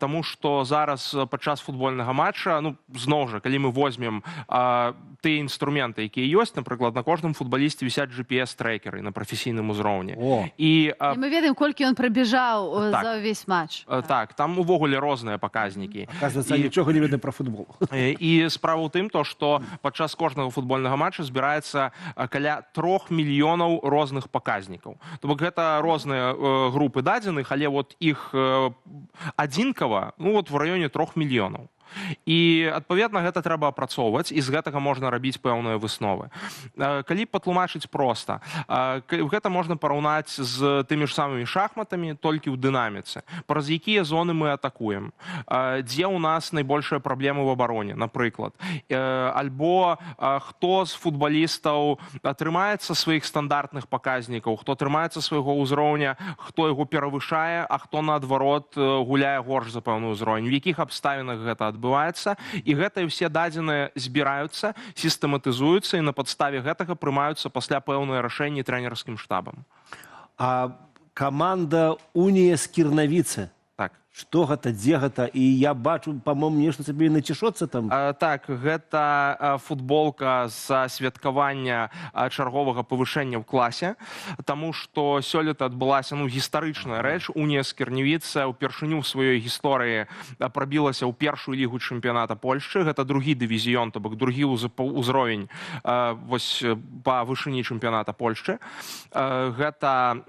таму што зараз падчас футбольнага матча, ну, зноў жа, калі мы возьмем тыя інструменты, якія ёсць, напрыклад, на кожным футбалісце вісяць GPS-трекеры на прафесійным узроўні. І мы ведаем, колькі ён прабежаў за ўвесь матч. Так, там увогуле розныя паказнікі. Оказывается, нічога не ведае пра футбол. І справа ў тым, што падчас кожнага футбольнага матча збіраецца каля 3 мільёнаў розных паказнікаў. То бок гэта розныя групы дадзеных, але вот іх адзінкава, ну, вот в раёне 3 мільёнаў. І, адпаведна, гэта трэба апрацоўваць, і з гэтага можна рабіць пэўныя высновы. Калі патлумачыць проста, гэта можна параўнаць з тымі ж самымі шахматамі, толькі ў дынаміцы. Праз якія зоны мы атакуем? Дзе ў нас найбольшыя праблемы в абароне, напрыклад? Альбо хто з футбалістаў трымаецца сваіх стандартных паказнікаў, хто трымаецца свайго ўзроўня, хто яго перавышае, а хто, наадварот, гуляе горш за пэўны ўзровень. В якіх абставінах гэта адбываецца, і гэтыя ўсе дадзеныя збіраюцца, сістэматызуюцца, і на падставе гэтага прымаюцца пасля пэўныя рашэнні трэнерскім штабам. А каманда Унія з Кірнавіцы. Так. Што гэта, дзе гэта? І я бачу, па-моему, нешта цябе і начешоцца там. Так, гэта футболка з святкавання чарговага павышэння ў класе, таму што сёлета адбылася, ну, гістарычная рэч. Унія з Керневіца ўпершыню ў сваёй гісторыі прабілася ў першую лігу чэмпіяната Польшчы. Гэта другі дывізіён, то бок другі ўзровень вось па вышыні чэмпіяната Польшчы. Гэта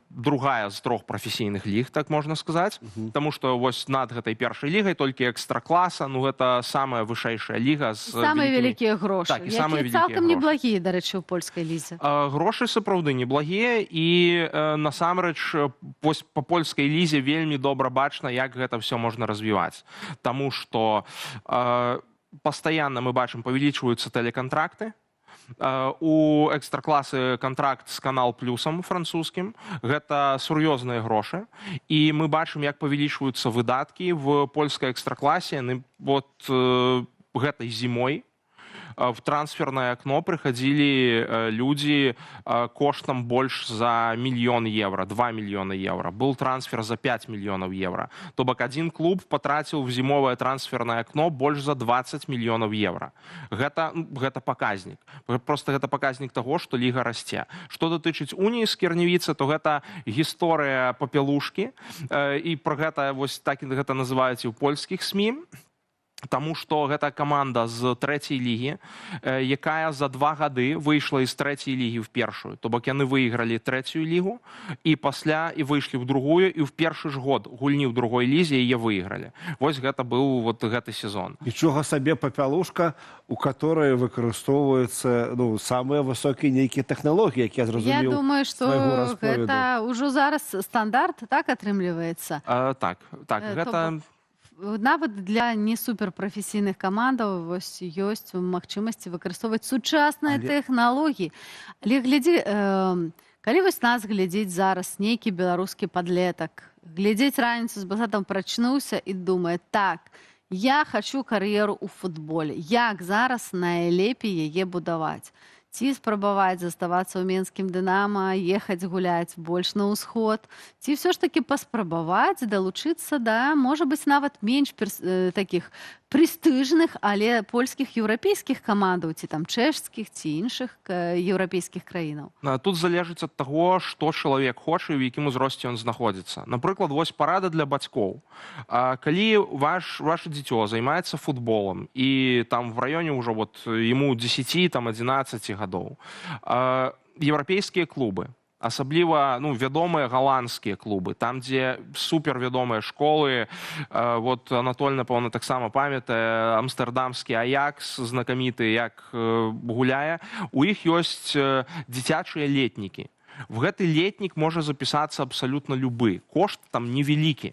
другая з 3 прафесійных ліг, так можна сказаць. Таму што вось над гэтай першай лігай толькі экстракласа, ну, гэта самая вышэйшая ліга з самыя вялікія грошы, так, якія цалкам неблагія, дарэчы, у польскай лізе. Грошы сапраўды неблагія, і насамрэч па польскай лізе вельмі добра бачна, як гэта все можна развіваць. Таму што пастаянна мы бачым, павялічваюцца тэлекантракты. У экстракласы контракт з Канал Плюсам французскім. Гэта сур'ёзныя грошы. І мы бачым, як павялічваюцца выдаткі в польскай экстракласе. Вот гэтай зімой в трансферное окно прыходзілі людзі коштам больш за 1 мільён евро, 2 мільёны евро. Был трансфер за 5 мільёнаў евро. То бок один клуб патраціў в зімовае трансферное окно больш за 20 мільёнаў евро. Гэта паказнік. Просто гэта паказнік таго, што ліга расце. Што датычыць Уніі з Керневіцы, то гэта гісторыя папелушкі. І пра гэта вось так гэта называюць і ў польскіх СМІ. Таму што гэта каманда з трэцяй лігі, якая за 2 гады выйшла з трэцяй лігі ў першую. То бок яны выйгралі трэцюю лігу і пасля і выйшлі ў другую, і ў першы ж год гульні ў другой лізе яе выйгралі. Вось гэта быў вот гэты сезон. Нічога сабе папялушка, у которой выкарыстоўваюцца самыя высокія нейкія тэхналогіі, як я зразумеў. Я думаю, што гэта ўжо зараз стандарт, так атрымліваецца? Так, гэта... Нават для не суперпрафесійных камандаў ёсць магчымасці выкарыстоўваць сучасныя тэхналогіі. Але глядзі, калі вось нас глядзіць зараз нейкі беларускі падлетак, глядзець раніцу з басатам прачнуўся і думае, так, я хачу кар'еру ў футболе. Як зараз найлепей яе будаваць? Ці спрабаваць заставацца ў менскім «Дынама», ехаць гуляць больш на ўсход, ці ўсё ж такі паспрабаваць далучыцца да, можа быць, нават менш такіх прэстыжных, але польскіх еўрапейскіх камандаў, ці там чэшскіх, ці іншых еўрапейскіх краінаў. Тут залежыць ад таго, што чалавек хоча і ў якім узросце ён знаходзіцца. Напрыклад, вось парада для бацькоў. Калі ваше дзіцё займаецца футболам і там в раёне ўжо яму 10-11 гадоў, еўрапейскія клубы, асабліва вядомыя галандскія клубы, там, дзе супервядомыя школы, вот Анатоль, напэўна, таксама памятае, амстэрдамскі Аякс, знакаміты, як гуляе, у іх ёсць дзіцячыя летнікі. В гэты летнік можа запісацца абсалютна любы, кошт там невялікі.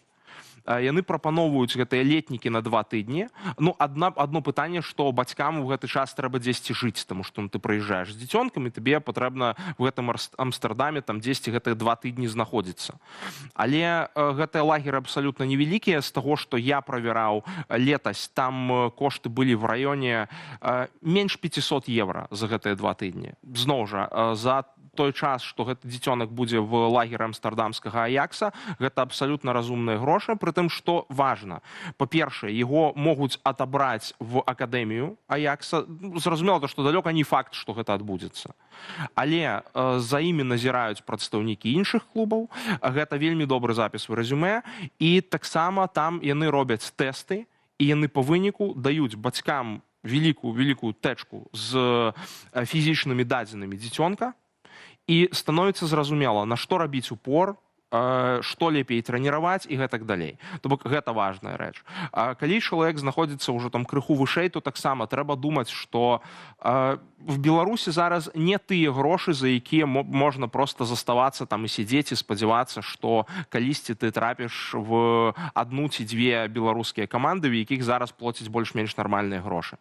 Яны прапаноўваюць гэтыя летнікі на 2 тыдні. Адно пытанне, што бацькам у гэты час трэба дзесьці жыць, таму што ты прыязджаеш з дзіцёнкам, і табе патрэбна в гэтым Амстэрдаме там дзесьці гэтыя 2 тыдні знаходзіцца. Але гэтыя лагеры абсалютна невялікія. З таго, што я правяраў летась, там кошты былі в раёне менш 500 евро за гэтыя 2 тыдні. Зноў жа, за той час, што гэты дзіцёнак будзе в лагеры амстэрдамскага Аякса, гэта абсалютна разумныя грошы, пры тым, што важна. Па-першае, яго могуць атабраць в акадэмію Аякса. Зразумела, што далёка не факт, што гэта адбудзецца. Але за імі назіраюць прадстаўнікі іншых клубаў. Гэта вельмі добры запіс у рэзюмэ. І таксама там яны робяць тэсты, і яны па выніку даюць бацькам вялікую тэчку з фізічнымі дадзенымі дзіцёнка, і становіцца зразумела, на што рабіць упор, што лепей трэніраваць і гэтак далей. То бок гэта важная рэч. Калі чалавек знаходзіцца ўжо там крыху вышэй, то таксама трэба думаць, што в Беларусі зараз не тыя грошы, за якія можна проста заставацца там і сядзець і спадзявацца, што калісьці ты трапіш в 1 ці 2 беларускія каманды, в якіх зараз плоцяць больш-менш нармальныя грошы.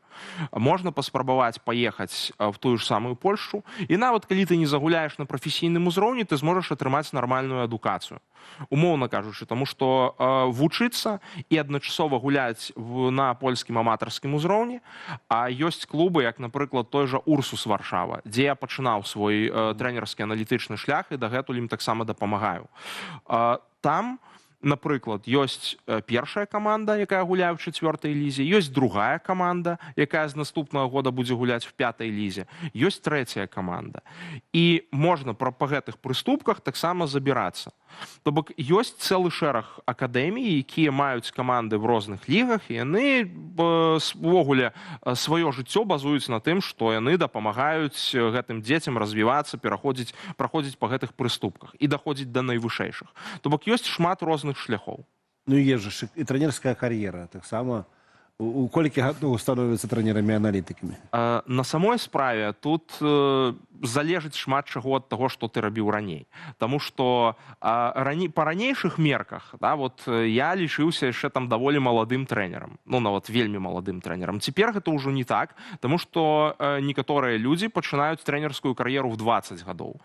Можна паспрабаваць паехаць в тую ж самую Польшчу, і нават калі ты не загуляеш на прафесійным узроўні, ты зможаш атрымаць нармальную адукацыю. Умоўна кажучы, таму што вучыцца і адначасова гуляць на польскім аматарскім узроўні, а ёсць клубы, як, напрыклад, той жа Урсус Варшава, дзе я пачынаў свой трэнерскі аналітычны шлях і дагэтуль ім таксама дапамагаю. Там, напрыклад, ёсць першая каманда, якая гуляе ў 4-й лізе, ёсць другая каманда, якая з наступнага года будзе гуляць в 5-й лізе, ёсць трэцяя каманда. І можна па гэтых прыступках таксама забірацца. То бок ёсць цэлы шэраг акадэмій, якія маюць каманды в розных лігах, і яны увогуле сваё жыццё базуюць на тым, што яны дапамагаюць гэтым дзецям развівацца, праходзіць па гэтых прыступках і даходзіць да найвышэйшых. То бок ёсць шмат розных шляхоў. Ну і ёсць і трэнерская кар'ера таксама. У колькі гадоў становяцца трэнерамі-аналітыкамі? На самой справе тут залежыць шмат чаго ад таго, што ты рабіў раней. Таму што па ранейшых мерках я лічыўся яшчэ там даволі маладым трэнерам. Нават вельмі маладым трэнерам. Цяпер гэта ўжо не так, таму што некаторыя людзі пачынаюць трэнерскую кар'еру в 20 гадоў.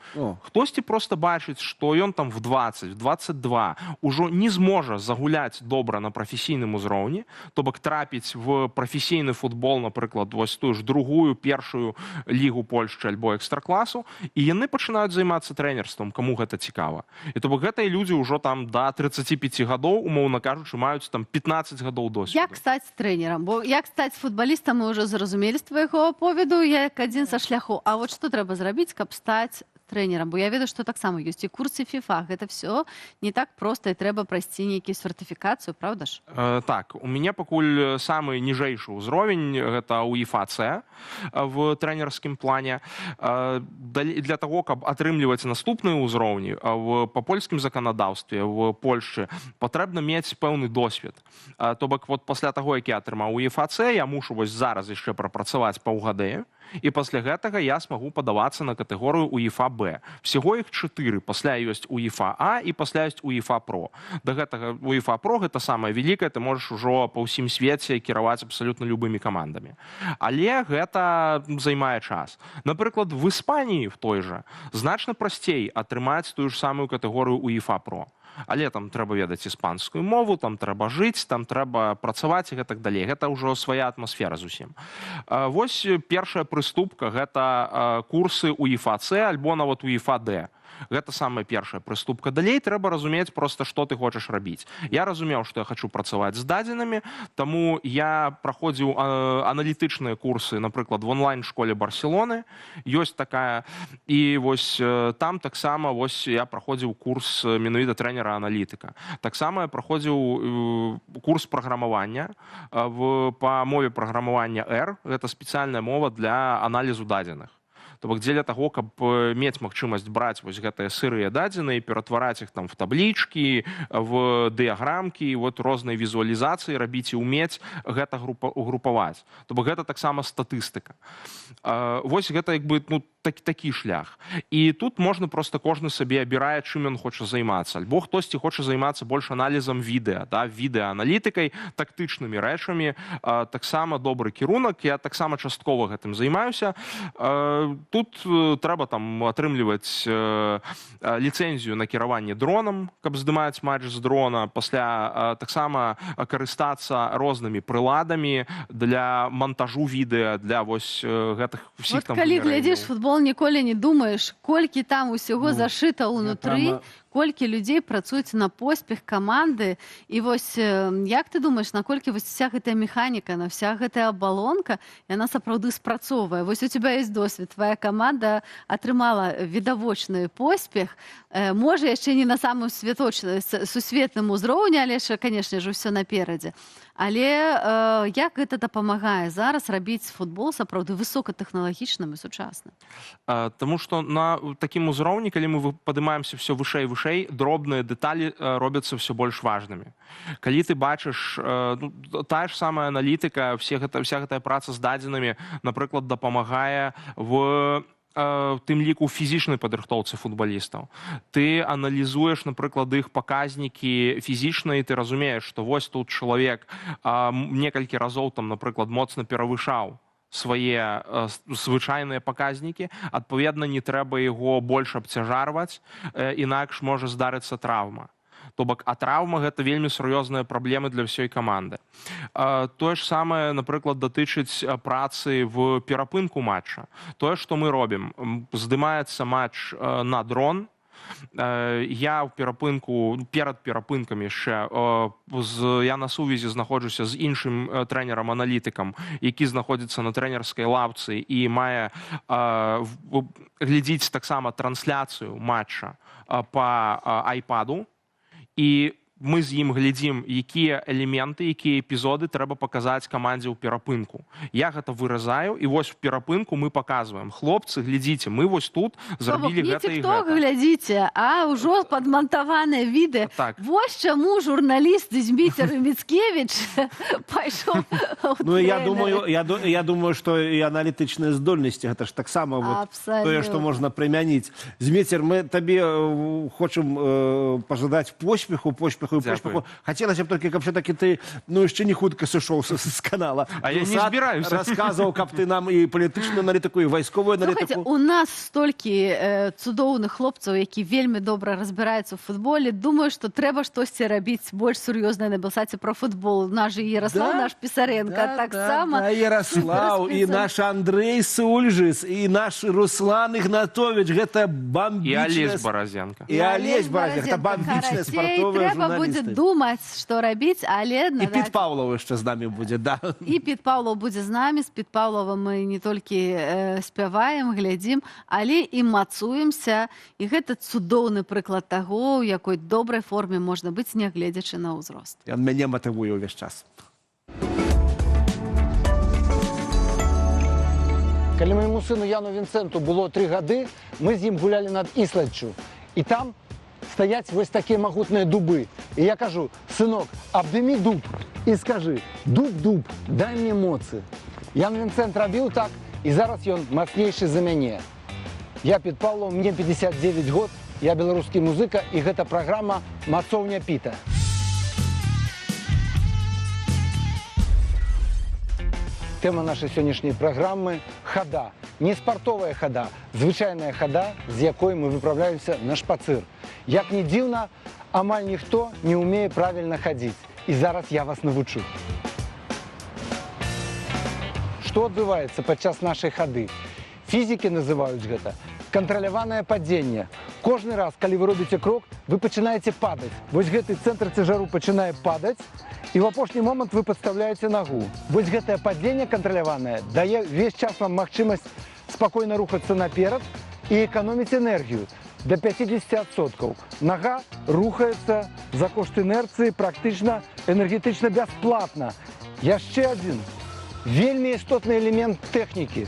Хтосьці проста бачыць, што ён там в 20, в 22 ўжо не зможа загуляць добра на прафесійным узроўні, то бок трапіць в прафесійны футбол, напрыклад, вось тую ж другую, першую лігу Польшчы альбо экстракласу, і яны пачынаюць займацца трэнерствам, каму гэта цікава. І то бок гэтыя людзі ўжо там да 35 гадоў, умоўна кажучы, маюць там 15 гадоў досведу. Як стаць трэнерам? Бо як стаць футбалістам, мы ўжо зразумелі з твайго аповеду, як адзін са шляхоў. А вот што трэба зрабіць, каб стаць трэнерам? Бо я ведаю, што таксама ёсць і курсы FIFA. Гэта все не так проста, і трэба прайсці нейкую сертыфікацыю, правда ж? Так, у мяне пакуль самы ніжэйшы ўзровень, гэта УЕФА-С в трэнерскім плане. Для того, каб атрымліваць наступныя ўзроўні, па польскім заканадаўстве в Польшчы патрэбна мець пэўны досвед. То бок, вот пасля таго, як я атрымаў УЕФА-С, я мушу вось зараз яшчэ прапрацаваць паўгады, і пасля гэтага я смагу падавацца на катэгорыю УЕФА-Б. Всего іх 4. Пасля ёсць УЕФА-А і пасля ёсць УЕФА-Про. Да гэтага УЕФА-Про гэта самае вялікае, ты можаш ужо па ўсім свеце кіраваць абсалютна любымі камандамі. Але гэта займае час. Напрыклад, в Іспаніі в той жа значна прасцей атрымаць тую ж самую катэгорыю УЕФА-Про. Але там трэба ведаць іспанскую мову, там трэба жыць, там трэба працаваць і гэтак далей. Гэта ўжо свая атмасфера зусім. Вось першая прыступка, гэта курсы УЕФА-С альбо нават УЕФА-Д. Гэта самая першая прыступка. Далей трэба разумець проста, што ты хочаш рабіць. Я разумеў, што я хачу працаваць з дадзенымі, таму я праходзіў аналітычныя курсы, напрыклад, в онлайн-школе Барселоны. Ёсць такая. І вось там таксама вось я праходзіў курс менавіта трэнера-аналітыка. Таксама я праходзіў курс праграмавання па мове праграмавання R. Гэта спецыяльная мова для аналізу дадзеных. То бок дзеля таго, каб мець магчымасць браць вось гэтыя сырыя дадзеныя, ператвараць іх там в таблічкі, в дыяграмкі, вот розныя візуалізацыі рабіць і ўмець гэта угрупаваць. То бок гэта таксама статыстыка. Вось гэта як бы такі шлях. І тут можна проста кожны сабе абірае, чым ён хоча займацца. Альбо хтосьці хоча займацца больш аналізам відэа, відэааналітыкай, тактычнымі рэчамі. Таксама добры кірунак, я таксама часткова гэтым займаюся. Тут трэба там атрымліваць ліцэнзію на кіраванне дронам, каб здымаць матч з дрона, пасля таксама карыстацца рознымі прыладамі для монтажу відэа, для вось гэтых усіх там вымярэнняў. Калі глядзіш футбол, ніколі не думаеш, колькі там усяго зашыта ўнутры, колькі людзей працуюць на поспех каманды. І вось як ты думаеш, наколькі вось вся гэтая механіка, вся гэтая абалонка, яна сапраўды спрацоўвае? Вось у тебя ёсць досвед, твоя каманда атрымала відавочны поспех, можа яшчэ не на самым сусветным узроўні, але ж, канешне ж, усё наперадзе. Але як гэта дапамагае зараз рабіць футбол сапраўды высокатэхналагічным і сучасным? Таму што на такім узроўні, калі мы падымаемся все вышэй і вышэй, дробныя дэталі робяцца все больш важнымі. Калі ты бачыш, тая ж самая аналітыка, вся гэтая праца з дадзенымі, напрыклад, дапамагае в тым ліку фізічнай падрыхтоўцы футбалістаў. Ты аналізуеш, напрыклад, іх паказнікі фізічна, і ты разумееш, што вось тут чалавек некалькі разоў, там, напрыклад, моцна перавышаў свае звычайныя паказнікі, адпаведна, не трэба яго больш абцяжарваць, інакш можа здарыцца траўма. То бок, а траўма – гэта вельмі сур'ёзныя праблемы для ўсёй каманды. Тое ж самае, напрыклад, датычыць працы в перапынку матча. Тое, што мы робім. Здымаецца матч на дрон. Я ў перапынку, перад перапынкамі яшчэ, я на сувязі знаходжуся з іншым трэнерам-аналітыкам, які знаходзіцца на трэнерскай лаўцы і мае глядзіць таксама трансляцыю матча па айпаду. І мы з ім глядзім, якія элементы, якія эпізоды трэба паказаць камандзе ў перапынку. Я гэта выразаю, і вось в перапынку мы паказваем. Хлопцы, глядзіце, мы вось тут зрабілі гэта і гэта. Не тик-ток глядзіце, а ўжо падмантаванае відэа. Вось чаму журналіст Зміцер Міцкевіч пайшоў у трэнеры. Я думаю, што і аналітычныя здольнасці, гэта ж таксама тое, што можна прымяніць. Зміцер, мы табе хочам пажадаць поспеху. Хацелася б толькі, каб все-таки ты яшчэ не хутка сышоў з канала. А я не збіраюся. Расказваў, каб ты нам і палітычную аналітыку, і вайсковую аналітыку. Слухайце, у нас столькі цудоўных хлопцаў, які вельмі добра разбіраюцца ў футболе. Думаю, што трэба штосьці рабіць больш сур'ёзнае на Белсаце про футбол. Наш Ярослав, наш Пісаренко, таксама. Ярослав, і наш Андрей Сульжис, і наш Руслан Ігнатович. Гэта бомбічная... І Алесь Баразенко. І Алесь Баразенко. Гэта бомбічная спартовая журналістика. журналісты. будзе думаць, што рабіць, але... І Піт Паўлаў яшчэ з намі будзе, да. І Піт Паўлаў будзе з намі. З Піт Паўлавым мы не толькі спяваем, глядзім, але і мацуемся. І гэта цудоўны прыклад таго, у якой добрай форме можна быць, нягледзячы на ўзрост. Ён мяне матывуе ўвесь час. Калі моему сыну Яну Вінцэнту было 3 гады, мы з ім гулялі над Ісландчу. І там стаяць вось такія магутныя дубы. І я кажу: сынок, абдымі дуб і скажы: дуб, дай мне моцы. Ян Вінцэнт рабіў так, і зараз ён мацнейшы за мяне. Я Піт Паўлаў, мне 59 год, я беларускі музыка, і гэта праграма «Мацоўня Піта». Тема нашай сённяшняй праграмы – хада. Не спартовая хада, звычайная хада, з якой мы выправляемся на шпацыр. Як ні дзіўна, амаль ніхто не ўмее правільна хадзіць. І зараз я вас навучу. Што адбываецца падчас нашай хады? Фізікі называюць гэта кантраляванае падзенне. Кожны раз, калі вы робіце крок, вы пачынаеце падаць. Вось гэты цэнтр цяжару пачынае падаць, і в апошні момант вы падстаўляеце нагу. Вось гэтае падзенне кантраляванае дае весь час вам магчымасць спакойна рухацца наперад і эканоміць энергію да 50%. Нага рухаецца за кошт інерцыі практычна энергетычна бясплатна. Яшчэ адзін вельмі істотны элемент тэхнікі.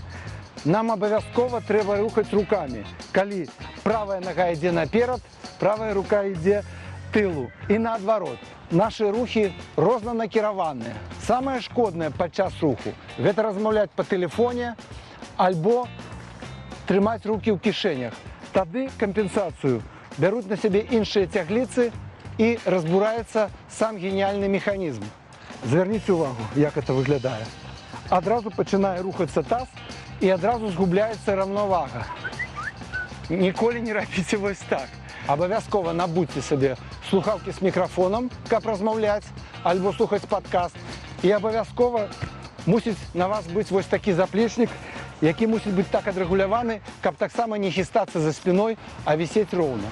Нам абавязкова трэба рухаць рукамі. Калі правая нага ідзе наперад, правая рука ідзе тылу. І наадварот. Нашы рухі рознанакіраваныя. Самае шкоднае падчас руху – гэта размаўляць па тэлефоне альбо трымаць рукі ў кішэнях. Тады кампенсацыю бяруць на сябе іншыя цягліцы і разбураецца сам геніяльны механізм. Звярніце ўвагу, як гэта выглядае. Адразу пачынае рухацца таз і адразу згубляецца раўнавага. Ніколі не рабіце вось так. Абавязкова набудзьце сабе слухаўкі з мікрафонам, каб размаўляць, альбо слухаць падкаст. І абавязкова мусіць на вас быць вось такі заплечнік, які мусіць быць так адрэгуляваны, каб таксама не хістацца за спіной, а вісець роўна.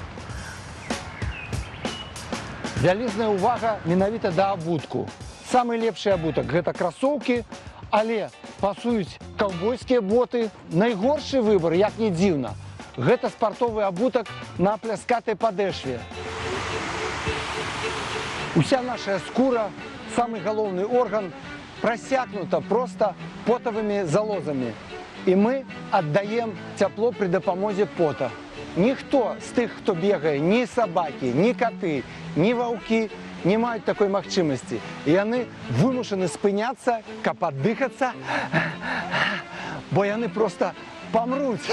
Вялізная ўвага менавіта да абутку. Самы лепшы абутак – гэта красоўкі, але пасуюць каўбойскія боты. Найгоршы выбар, як не дзіўна, гэта спартовы абутак на пляскатай падэшве. Уся наша скура, самы галоўны орган, прасякнута проста потавымі залозамі. І мы аддаем цяпло пры дапамозе пота. Ніхто з тых, хто бегае, ні сабакі, ні каты, ні ваўкі не маюць такой магчымасці. І яны вымушаны спыняцца, каб аддыхацца, бо яны проста памруць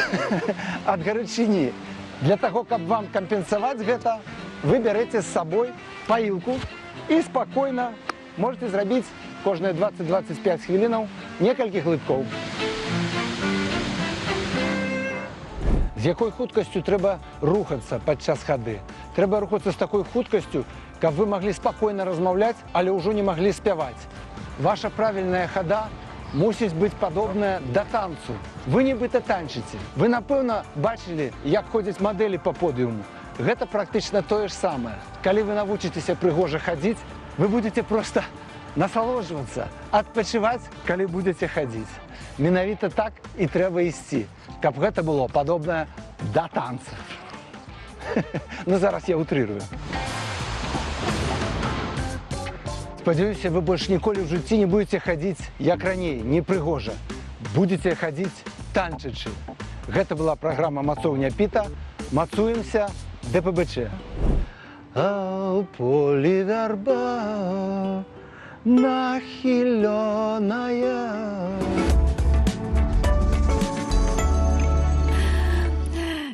ад гарачыні. Для таго, каб вам кампенсаваць гэта, вы бярэце з сабой паілку і спакойна можете зрабіць кожныя 20-25 хвілінаў некалькі глыткоў. З якой хуткасцю трэба рухацца падчас хады? Трэба рухацца з такой хуткасцю, каб вы маглі спакойна размаўляць, але ўжо не маглі спяваць. Ваша правільная хада мусіць быць падобная да танцу. Вы нібыта танчыце. Вы, напэўна, бачылі, як ходзяць мадэлі па подыуму. Гэта практычна тое ж самае. Калі вы навучыцеся прыгожа хадзіць, вы будзеце проста насалоджвацца, адпачываць, калі будзеце хадзіць. Менавіта так і трэба ісці, каб гэта было падобнае да танца. Ну, зараз я утрырую. Спадзяюся, вы больш ніколі ў жыцці не будзеце хадзіць, як раней, непрыгожа. Будзеце хадзіць танчачы. Гэта была праграма «Мацоўня Піта». Мацуемся, ДПБЧ. А ў полі вярба нахілёная.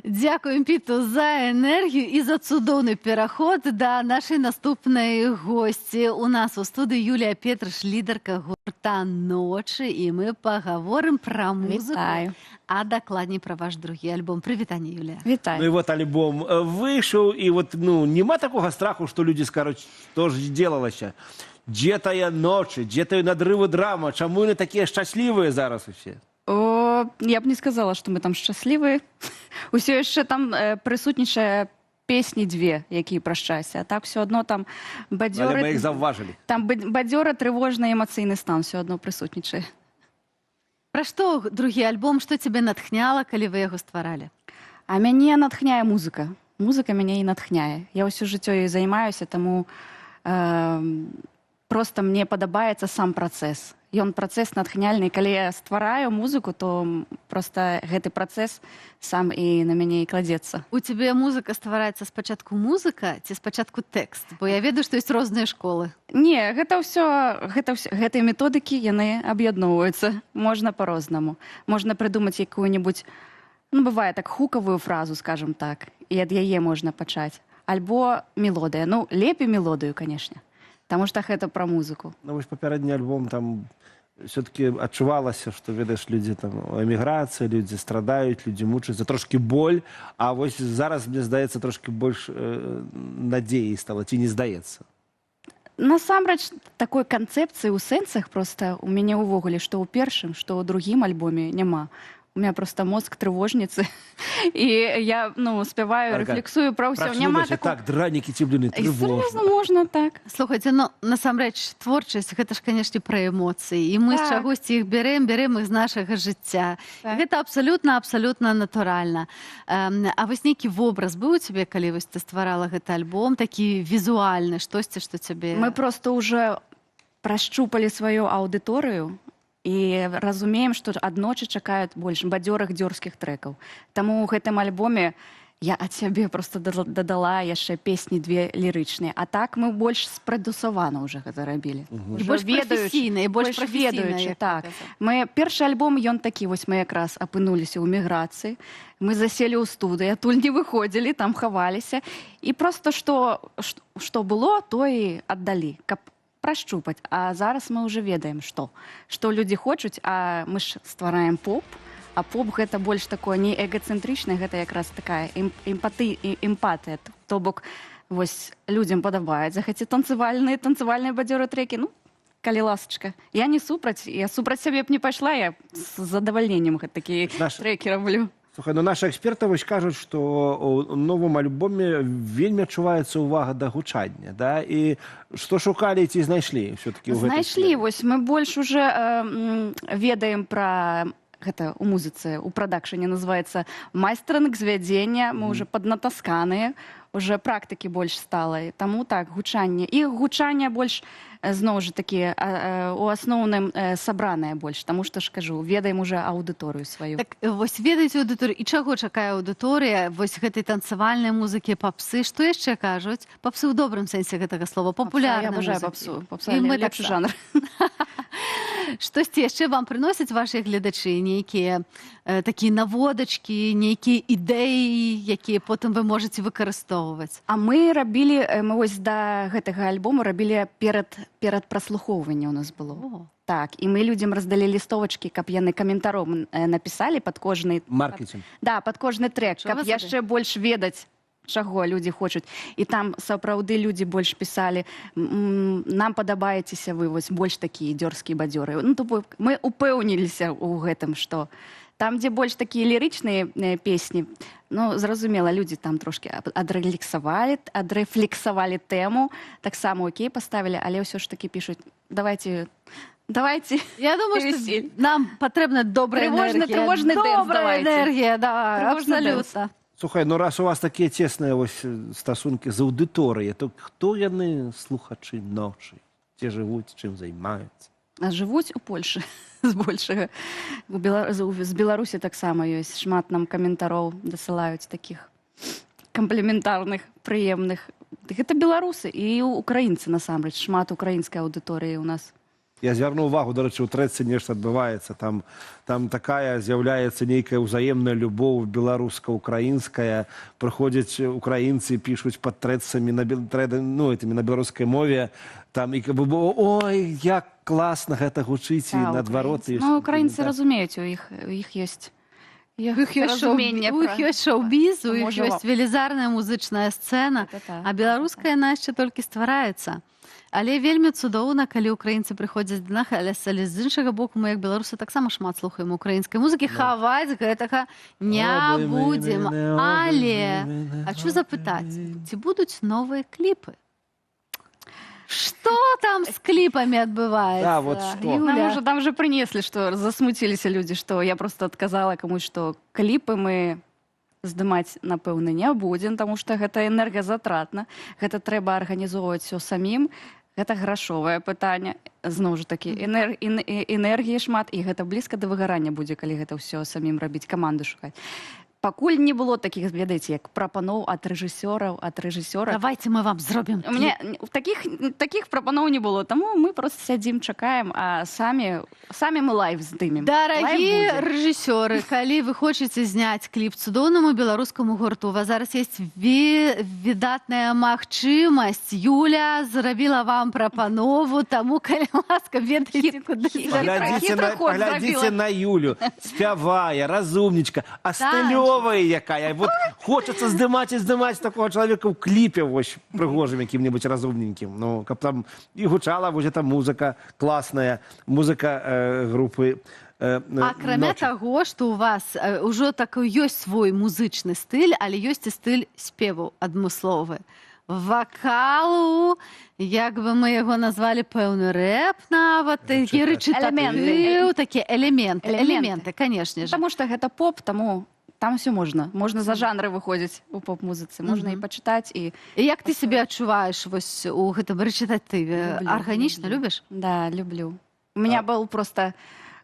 Дзякуем Піту за энергію і за цудоўны пераход да нашай наступнай госці. У нас у студыі Юлія Петрыш, лідарка гурта «Ночы», і мы пагаворым пра музыку. Вітаю. А дакладней пра ваш другі альбом. Прывітанне, Юлія. Вітаю. Ну і вот альбом выйшаў, і вот, ну, нема такога страху, што людзі скажуць, што ж делалася. Дзе тая ночы, дзе тая надрывы драма, чаму яны такія шчаслівыя зараз усе? О, я б не сказала, што мы там шчаслівыя. Усё яшчэ там прысутнічае песні две, якія пра шчасце. А так все одно там Але мы бадзёры, их заўважылі. там бадзёра, трывожны, эмацыйны стан все одно прысутнічае. Пра што другі альбом, што цябе натхняла, калі вы яго стваралі? А мяне натхняе музыка. Музыка мяне і натхняе. Я ўсё жыццё ёй займаюся, таму просто мне падабаецца сам працэс. Ён працэс натхняльны. Калі я ствараю музыку, то просто гэты працэс сам і на мяне і кладзецца. У цябе музыка ствараецца спачатку музыка ці спачатку тэкст? Бо я ведаю, што ёсць розныя школы. Не, гэтыя методыкі, яны аб'ядноўваюцца. Можна па-рознаму. Можна прыдумаць якую-небудзь, ну, бывае так, хукавую фразу, скажем так, і ад яе можна пачаць. Альбо мелодыя. Ну, лепей мелодыю, канешне. Таму што гэта пра музыку. Ну, вось папярэдні альбом там все-таки адчувалася, што, ведаеш, людзі там у эміграцыі, людзі страдаюць, людзі мучаюцца, трошкі боль, а вось зараз, мне здаецца, трошкі больш надзеі стала, ці не здаецца? Насамрэч, такой канцэпцыі ў сэнсах проста у мяне ўвогуле, што ў першым, што ў другім альбоме няма. У меня просто мозг тревожницы, и я, ну, спеваю, рефлексую про все. Няма такого... Так, дранікі ці бліны, тревожно. Серьезно, можно так. Слухайте, ну, насамрэч, творчасць, гэта ж, конечно, про эмоцыі. І мы з чагосьці іх берем іх з нашага жыцця. Гэта абсалютна натуральна. А вось нейкі вобраз быў у цябе, калі вось ты стварала гэты альбом, такі візуальны, штосьці, што цябе... Мы просто уже прощупали сваю аўдыторыю, і разумеем, што аднойчы чакаюць больш бадзёрых дзёрзкіх трэкаў. Таму ў гэтым альбоме я ад сябе просто дадала яшчэ песні две лірычныя. А так мы больш спрадусавана ўжо гэта рабілі. Больш прафесійна, больш ведаючы. Так. Першы альбом, ён такі, вось мы якраз апынуліся ў міграцыі. Мы заселі ў студыі, адтуль не выходзілі, там хаваліся. І проста што было, то і аддалі, каб прощупаць. А зараз мы уже ведаем, што людзі хочуць, а мы ж ствараем поп, а поп гэта больш такое не эгацэнтрычнае, гэта якраз такая эмпатыя. То бок, вось, людзям падабаецца, хаця танцевальныя бадзёры трэкі, ну, калі ласачка. Я не супраць, я супраць сябе б не пайшла, я з задавальненнем такія трэкі раблю. Слухай, ну наши эксперты вось кажуць, што ў новым альбоме вельмі адчуваецца ўвага да гучання, да? І што шукалі ці знайшлі все-таки ў гэтым? Знайшлі, вось мы больш уже ведаем пра гэта у музыцы, у прадакшане называецца майстранг звядзення, мы уже паднатасканыя, уже практыкі больш стала, таму так, гучанне. І гучанне больш, зноў жа такі, у асноўным сабранае больш, таму што ж кажу, ведаем уже аўдыторыю сваю. Так, вось ведаеце аўдыторыю, і чаго чакае аўдыторыя, вось гэтай танцавальнай музыкі, папсы, што яшчэ кажуць? Папсы ў добрым сэнсе гэтага слова, папулярнай музыкі. Я абажаю папсу, папса лепшы жанр. Штосьці яшчэ вам прыносяць вашыя гледачы, нейкія такія наводачкі, нейкія ідэі, якія потым вы можаце выкарыстоўваць? А мы рабілі, мы вось да гэтага альбому рабілі перад праслухоўванне у нас было. Так, і мы людзям раздалі лістовачкі, каб яны каментаром напісалі пад кожны... Маркетинг. Да, пад кожны трэк, каб яшчэ больш ведаць, чаго людзі хочуць. І там сапраўды людзі больш пісалі, нам падабаецеся вы, вось больш такія дзёрзкія бадзёры. Ну, то мы упэўніліся ў гэтым, што там, дзе больш такія лірычныя песні, ну, зразумела, людзі там трошки адрефлексавалі тэму, таксама окей паставілі, але ўсё ж такі пішуць, давайте... Я думаю, што нам патрэбна добрая энергія. Трывожны дэнс, добрая энергія, да, абсолютно. Слухай, ну раз у вас такія цесныя стасункі з аўдыторыяй, то хто яны слухачы ночы? Дзе жывуць, чым займаюцца? Жывуць у Польшы, збольшага. З Беларусі таксама ёсць. Шмат нам каментароў дасылаюць такіх камплементарных, прыемных. Гэта беларусы і украінцы, насамрэч. Шмат украінскай аўдыторыі ў нас. Я звярнуў увагу, до речі, у трэцы нешта адбываецца. Там такая з'яўляецца нейкая ўзаемная любоў беларуска-украінская. Прыходзяць украінцы, пішуць пад трэцамі на беларускай мове. Там і каб было, ой, як класна гэта гучыць, і наадварот. Ну, украінцы разумеюць, у іх ёсць разуменне. У іх ёсць шоу-біз, у іх ёсць велізарная музычная сцэна, а беларуская яна яшчэ толькі ствараецца. Але вельмі цудоўна, калі украінцы прыходзяць да нас, але з іншага боку, мы, як беларусы, таксама шмат слухаем украінскай музыкі, хаваць гэтага не будзем. Але хочу запытаць, ці будуць новыя кліпы? Что там с клипами отбывается? Да, вот что. Юля? Там уже принесли, что засмутились люди, что я просто отказала кому-то, что клипы мы здымаць, напэўна, не будзем, потому что гэта энергазатратна, гэта трэба арганізоўваць все самім, гэта грашовае пытанне, зноў жа такі, энергіі шмат, і гэта блізка да выгарання будзе, калі гэта ўсё самім рабіць, каманду шукаць. Пакуль не было такіх, ведаеце, як прапаноў ад рэжысёраў, Давайте мы вам зробім кліп. Мне таких прапаноў не было, таму мы просто сядзім, чакаем, а самі мы лайв здымем. Дарагія рэжысёры, калі вы хочаце зняць кліп цудоўнаму беларускаму гурту, у вас зараз есть выдатная магчымасць. Юля зрабіла вам прапанову, таму, калі ласка, ведаеце, куды Паглядзіце на Юлю, спявая, разумнічка, а стылёвая якая. Вот хочется здымаць і здымаць такого человека ў кліпе, вось, прыгожым якім-небудзь разумненькім. Ну, каб там і гучала вось эта музыка класная, музыка групы Акрамя таго, што у вас ўжо такой ёсць свой музычны стыль, але ёсць і стыль спеву адмысловы. Вакалу, як бы мы яго назвалі, пэўны рэп нават, такі рэчытатыў, такія элементы, канешне ж. Таму што гэта поп, таму там все можна. Можна за жанры выходзіць у поп-музыцы, можна і пачытаць. І як ты себе адчуваеш вось у гэтым рэчытатыве? Арганічна любіш? Да, люблю. У меня был просто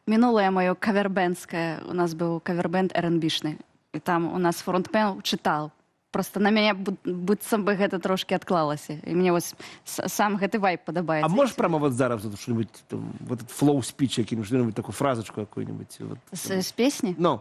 минулое мое кавербэндское, у нас был кавербэнд R&B-шны, і там у нас фронтмен чытал. Просто на мяне быццам бы гэта трошки адклалася. І мне вось сам гэты вайб падабаецца. А можешь прямо вот зараз что-нибудь, вот этот флоу-спич, что-нибудь, такую фразочку какую-нибудь? З песні? Ну.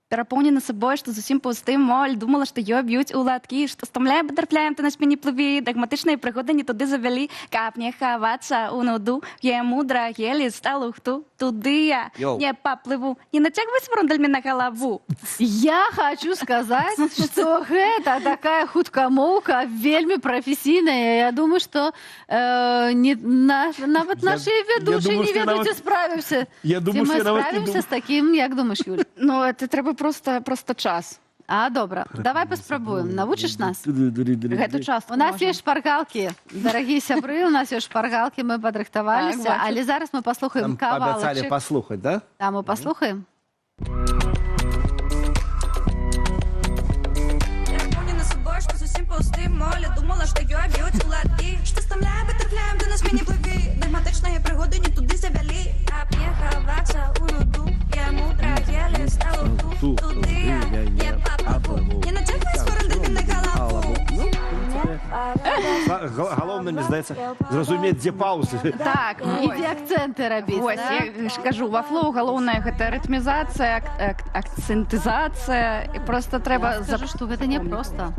Перапоўнена сабой, што зусім пустым моль, думала, што ёй б'юць уладкі, што стамляем, батэрфляем, ты на спине плыві, дагматычныя прыгоды не туды завялі, каб не хавацца у нуду, я мудра, елі, сталухту, туды я не паплыву, не нацягвай сврундальмі на галаву. Я хочу сказаць, што гэта такая хуткамоўка вельмі прафесійная. Я думаю, што нават нашыя ведучыя не ведаюць, ці справімся. Ці мы справімся з такім, як думаеш, Юля? Ну, это трэба просто час. А, добра. Давай паспрабуем. Навучыш нас? Гэту частку у нас ёсць шпаргалкі. Дарагія сябры, у нас ёсць шпаргалкі, мы падрыхтаваліся, але зараз мы паслухаем кавалачак. Нам абяцалі паслухаць, да? Да, мы паслухаем. Перапоўнена сабой, што зусім пустым моле, думала, што ёй б'юць уладкі, што стамляем, батэрфляем, ты на спине плыві, дагматычныя прыгоды не туды завялі, каб не хавацца у нуду, я мудра, еле сталухту, туды я не паплыву, не нацягвай сврундальмі на галаву. Галоўна, мне здаецца, зразумець, дзе паўзы. Так, і дзе акцэнты рабіць. Вось, я ж кажу, ва флоу галоўнае гэта рытмізацыя, акцэнтызацыя, і просто трэба... Я скажу, што гэта не проста.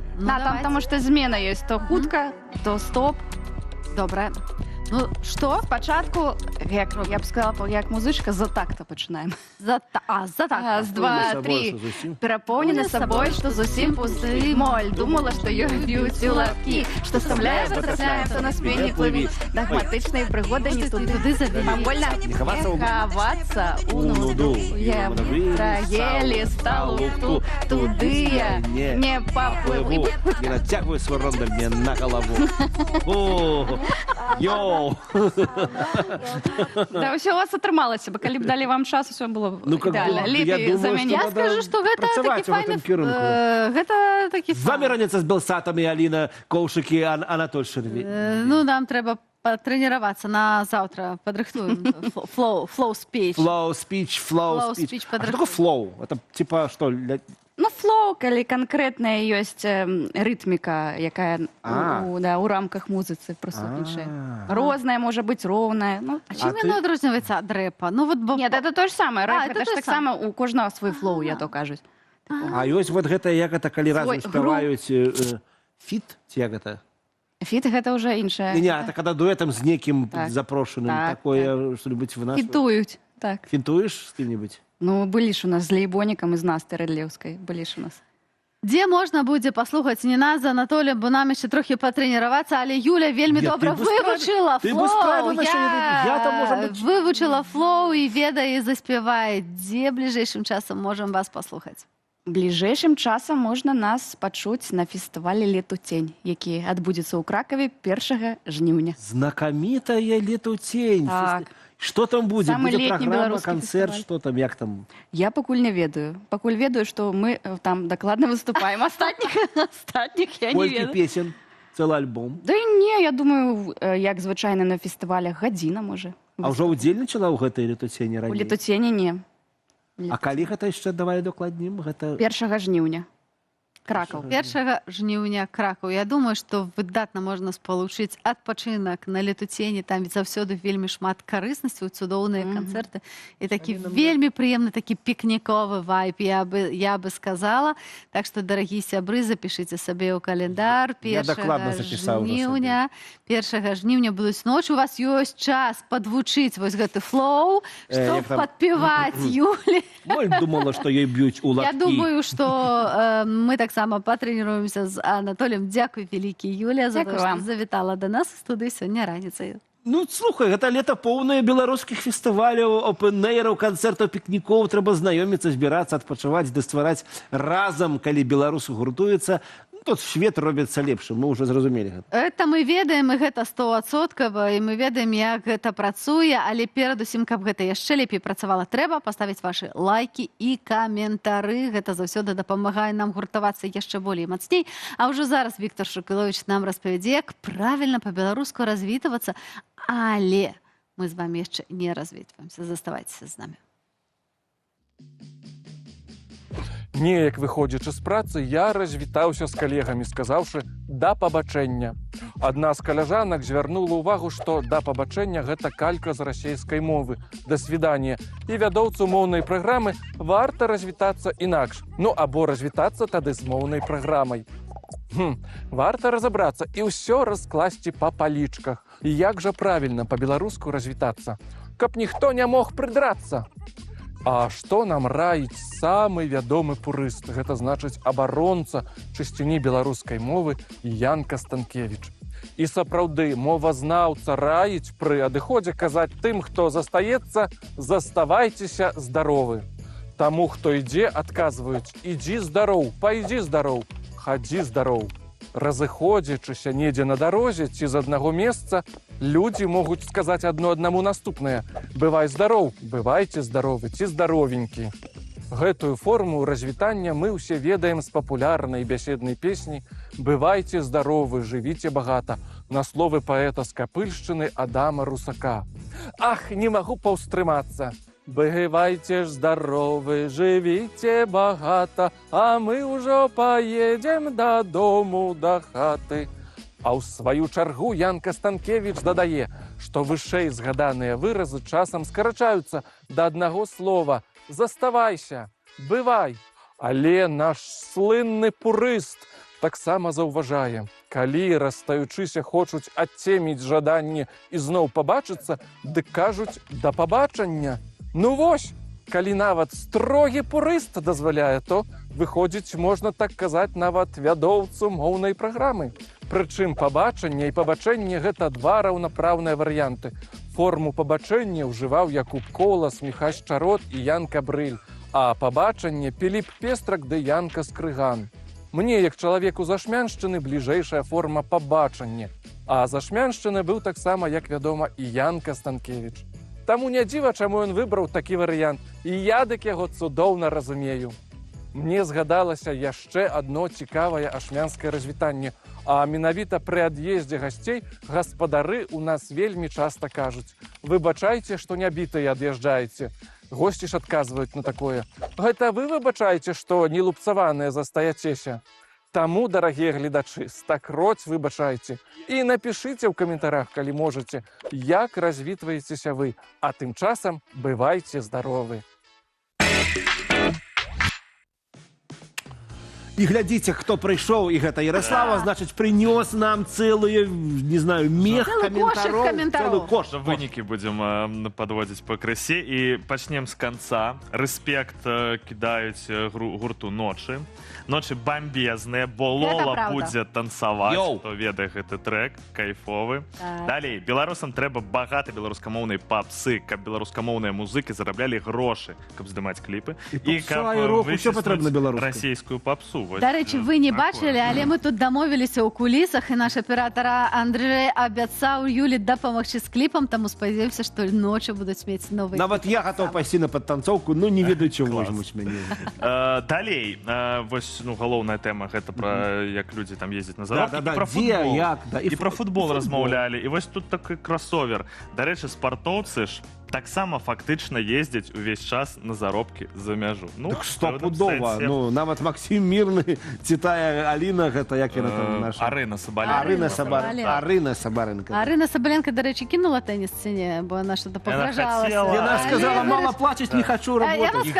Таму што змена ёсць, то хутка, то стоп. Добра. Ну, што? Спачатку, я б сказала, як музычка, за такта пачынаем. За такта. Раз, два, три. Перапоўнена сабой, што зусім пусты моль. Думала, што ёй б'юць уладкі, што стамляе, батэрфляем, то на спине плыві. Дагматычныя прыгоды не туды завялі. Мамбольна не хавацца у нуду. Я елі сталухту, туды я не паплыву. Не нацягвай сврундальмі на галаву. О, йоу! Да, ўсё у вас атрымалася бы, калі б далі вам час, усё было ідэальна. Лепей за мяне. Я скажу, што гэта такі файны... Гэта такі файны... Заміраніца з Белсатам і Аліна Коўшык і Анатоль Шэрві. Ну, нам трэба патрэніравацца на заўтра. Падрыхтуем. Флоу-спіч. Флоу-спіч. А што такое флоу? Это типа што? Ну, флоу, калі канкрэтная ёсць рытміка, якая у рамках музыцы просто іншая. Розная, можа быць, роўная. А чым яно адрозніваецца ад рэпа? Нет, это то ж самае. Рэп, гэта ж таксама у кожнага свой флоу, я то кажуць. А ёсць вот гэта, як гэта, калі разам спяваюць фіт, ці як гэта? Фіт гэта ўжо іншая. Не, это когда дуэтам з некім запрошаным, такое, што-нибудь в нас... Фітуюць, так. Фінтуеш з кім-нибудь? Ну, былі ж у нас з Лейбонікам і з Настай Рыдлеўскай. Былі ж у нас. Дзе можна будзе паслухаць не нас з Анатоліем, бо нам яшчэ трохі патрэніравацца, але Юля вельмі добра вывучыла флоу. Я там, можа быць... Вывучыла флоу і ведае, і заспявае. Дзе бліжэйшым часам можам вас паслухаць? Бліжэйшым часам можна нас пачуць на фестывалі «Летутень», які адбудзецца ў Кракаве 1 жніўня. Знакамітая «Летутень». Так. Что там будет? Самый Будет летний программа, белорусский концерт, фестиваль. что там, як там? Я пакуль не ведаю. Пакуль ведаю, што мы там дакладна выступаем. Астатніх я не Колькі ведаю. песен? Цэлы альбом? Да не, я думаю, як звычайна на фестывалях, гадзіна, можа. А ўжо удзельнічала ў гэтай «Летуцені» У раней? «Летуцені» не. А калі гэта яшчэ, давай дакладнім? Гэта... 1 жніўня. Кракаў. 1 жніўня Кракаў. Я думаю, што выдатна можна спалучыць адпачынак на «Летуцені». Там заўсёды вельмі шмат карыснасці, цудоўныя канцэрты. І такі вельмі прыемны такі пікніковы вайб, я бы сказала. Так што, дарагія сябры, запішыце сабе ў календар. 1 жніўня. 1 жніўня будуць ночы. У вас ёсць час падвучыць вось гэты флоу, што падпяваць Юлі. Моль думала, што ёй б'юць у лапкі. Я думаю, што мы таксама патрэніруемся з Анатоліем. Дзякуй вялікі, Юлія, за то, што завітала да нас у студыі сёння раніцай. Ну, слухай, гэта лета поўнае беларускіх фестываляў, опен-эйраў, канцэртаў, пікнікоў. Трэба знаёміцца, збірацца, адпачываць, ды ствараць разам, калі беларусы гуртуюцца. Тут свет робіцца лепшым, мы ўжо зразумелі гэта. Это мы ведаем, і гэта 100%, і мы ведаем, як гэта працуе, але перадусім, каб гэта яшчэ лепей працавала, трэба паставіць вашы лайкі і каментары. Гэта заўсёды дапамагае нам гуртавацца яшчэ болей і мацней. А ўжо зараз Віктор Шукіловіч нам распавядзе, як правільна па-беларуску развітвацца, але мы з вами яшчэ не развітваемся. Заставайцеся з намі. Неяк выходзячы з працы, я развітаўся з калегамі, сказаўшы «да пабачэння». Адна з каляжанак звярнула ўвагу, што «да пабачэння» – гэта калька з расейскай мовы. «Да свідання». І вядоўцу моўнай праграмы варта развітацца інакш. Ну, або развітацца тады з моўнай праграмай. Варта разабрацца і ўсё раскласці па палічках. І як жа правільна па-беларуску развітацца? Каб ніхто не мог прыдрацца. А што нам раіць самы вядомы пурыст? Гэта значыць абаронца чысціні беларускай мовы Янка Станкевіч. І сапраўды мовазнаўца раіць пры адыходзе казаць тым, хто застаецца, заставайцеся здаровы. Таму, хто ідзе, адказваюць ідзі здароў, пайдзі здароў, хадзі здароў. Разыходзячыся недзе на дарозе ці з аднаго месца, людзі могуць сказаць адно аднаму наступнае: «Бывай здароў, бывайце здаровы ці здаровенькі». Гэтую форму развітання мы ўсе ведаем з папулярнай бяседнай песні «Бывайце здаровы, жывіце багата» на словы паэта з Капыльшчыны Адама Русака. Ах, не магу паўстрымацца. Бывайце ж здаровы, жывіце багата, а мы ўжо паедзем дадому да хаты. А ў сваю чаргу Янка Станкевіч дадае, што вышэй згаданыя выразы часам скарачаюцца да аднаго слова «заставайся», «бывай». Але наш слынны пурыст таксама заўважае, калі расстаючыся хочуць адцеміць жаданне і зноў пабачыцца, дык кажуць «да пабачання». Ну вось, калі нават строгі пурыст дазваляе, то, выходзіць, можна так казаць нават вядоўцу моўнай праграмы. Прычым пабачанне і пабачэнне – гэта два раўнапраўныя варыянты. Форму пабачэння ўжываў Якуб Колас, Міхась Чарот і Ян Кабрыль, а пабачанне – Піліп Пестрак ды Янка Скрыган. Мне, як чалавеку з Ашмяншчыны, бліжэйшая форма пабачання. А з Ашмяншчыны быў таксама, як вядома, і Янка Станкевіч. Таму не дзіва, чаму ён выбраў такі варыянт, і я дык яго цудоўна разумею. Мне згадалася яшчэ адно цікавае ашмянскае развітанне, а менавіта пры ад'ездзе гасцей гаспадары ў нас вельмі часта кажуць: «Выбачайце, што не бітыя ад'язджаеце». Госці ж адказваюць на такое: «Гэта вы выбачаеце, што не лупцаваныя застаяцеся». Таму, дарагія гледачы, стакроць выбачайце. І напішыце ў каментарах, калі можаце, як развітваецеся вы, а тым часам бывайце здаровы. І глядзіце, хто прыйшоў, і гэта Ярослава, значыць, прынёс нам цэлую, не знаю, мех каментароў. Кош. Вынікі будзем падводзіць па крысе. І пачнем з канца. Рэспект кідаюць гурту «Ночы». «Ночы» бамбезныя, бо Лола будзе танцаваць. Хто ведае гэты трэк, кайфовы. Далей, беларусам трэба багата беларускамоўнай папсы, каб беларускамоўныя музыкі зараблялі грошы, каб здымаць кліпы. І каб выціснуць расійскую папсу. Дарэчы, вы не бачылі, але мы тут дамовіліся ў кулісах, і наш аператар Андрэй абяцаў Юлі дапамагчы з кліпам, таму спадзяюся, што «Ночы» будуць мець новы. Нават я гатоў пайсці на падтанцоўку, ну не ведаю, чым возьмуць мяне. Далей, вось галоўная тэма, гэта пра як людзі там ездзяць на заробкі, і пра футбол размаўлялі. І вось тут такі кросовер. Дарэчы, спартоўцы ж таксама фактычна ездзяць увесь час на заробкі за мяжу. Так стопудова. Ну, нават Максім Мірны, ці тая Аліна, гэта як яна там наша? Арына Сабаленко. Арына Сабаленко. Арына Сабаленко, дарэчы, кінула тэніс ці не? Бо яна што-то пагражалася. Яна сказала, мама плачаць, не хачу работаць.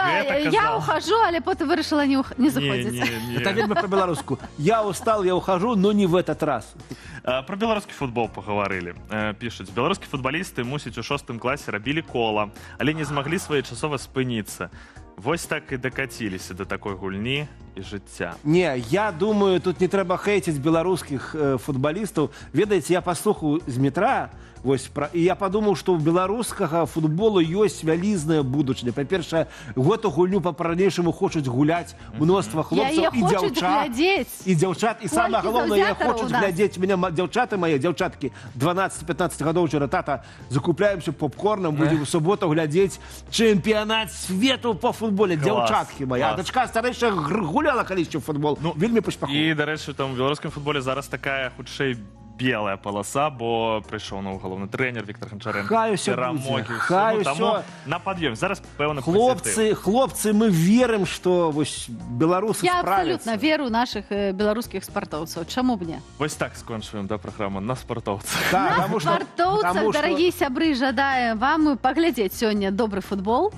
Я ухожу, але потым вырашыла не заходзіць. Это вельмі па-беларуску. Я устал, я ухожу, но не в этот раз. Про беларускі футбол пагаварылі. Пішуць, беларускія футбалісты мусіць у 6 класе рабілі кола, але не змаглі своечасова спыніцца. Вось так і дакаціліся да такой гульні і жыцця. Не, я думаю, тут не трэба хейціць беларускіх футбалістаў. Ведаеце, я паслухаў з метра, і я падумаў, што ў беларускага футболу ёсць вялізная будучыня. Па-першае, гэту гульню па-ранейшаму хочуць гуляць мноства хлопцаў і дзяўчат. І самае галоўнае, хочуць глядзець мяне дзяўчаты мае, дзяўчаткі 12-15 гадоў чара, тата, закупляемся попкорном, будзем у суботу глядзець чэмпіянат свету по футболе. Дзяўчаткі мая. Дачка старэйшая гуляла калісьці ў футбол. Вельмі паспяхова. І, дарэчы, там у беларускім футболе зараз такая, хутчэй, белая полоса, бо прыйшоў новы галоўны трэнер Віктор Гончаренко. Хай усё будзе. Хай усё. На пад'ём. Зараз пэўны пазітыў. Хлопцы, мы верым, што беларусы справяцца. Я абсолютно веру наших беларускіх спартоўцаў. Чаму б не? Вось так скончваем, да, праграму на спартоўцах. На спартоўцах, дарагія сябры, жадаем вам паглядзець сёння добры футбол.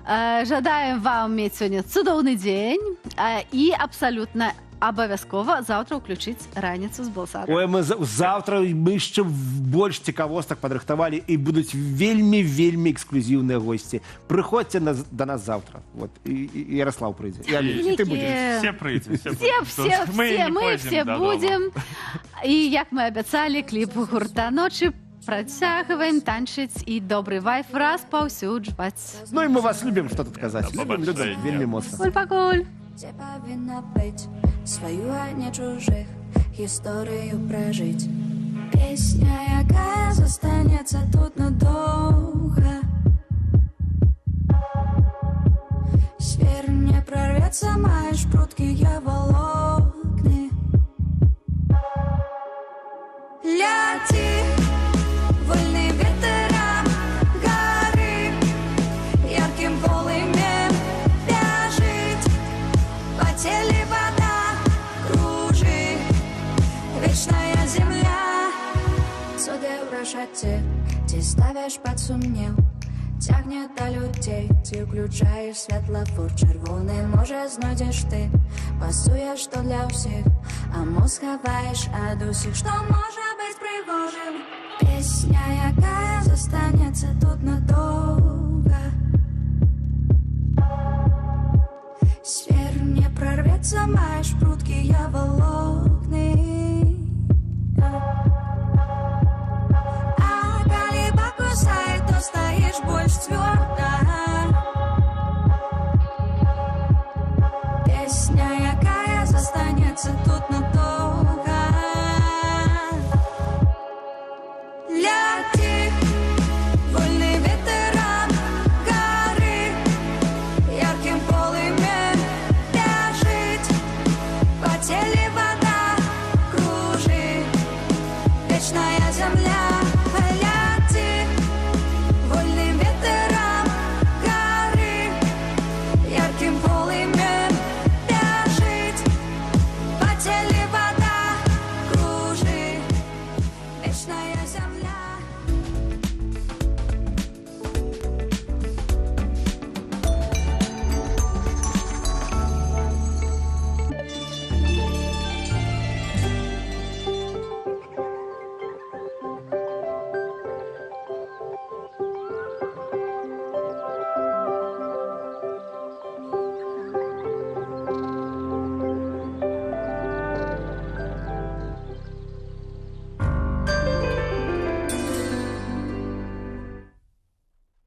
Жадаем вам мець сёння цудоўны дзень і абсалютна абавязкова заўтра ўключыць раніцу з Белсадам. Ой, заўтра мы яшчэ больш цікавостак падрыхтавалі і будуць вельмі эксклюзіўныя госці. Прыходзьце да нас заўтра. І Ярослав прыйдзе. І ты будзеш. Все прыйдзе. Мы все будзем. І як мы абяцалі, кліп гурта «Ночы» працягваем танчыць і добры вайф распаўсюджваць. Ну і мы вас любім, што тут казаць. Любім вельмі моцна. Куль-пакуль. Где повинна быть свою, а не чужих историю прожить. Песня, якая застанется тут надолго. Сверху не прорвется, маешь прудкие волокны. Ляти, вольный ветеран горы, ярким полымем вяжет. По теле вода кружит, вечная земля. Цуды ўрашаце, ты ставишь под сумнеў, тягнет до людей, ты включаешь светлофор червоный, может знойдешь ты, пасуешь, что для всех, а мозг хаваешь от усіх, что может быть пригожим. Песня, якая застанется тут надолго. Сверху не прорвется, маешь прудкие волокны. А коли покусает, то стоишь больше твердо. Песня, якая застанется тут надолго.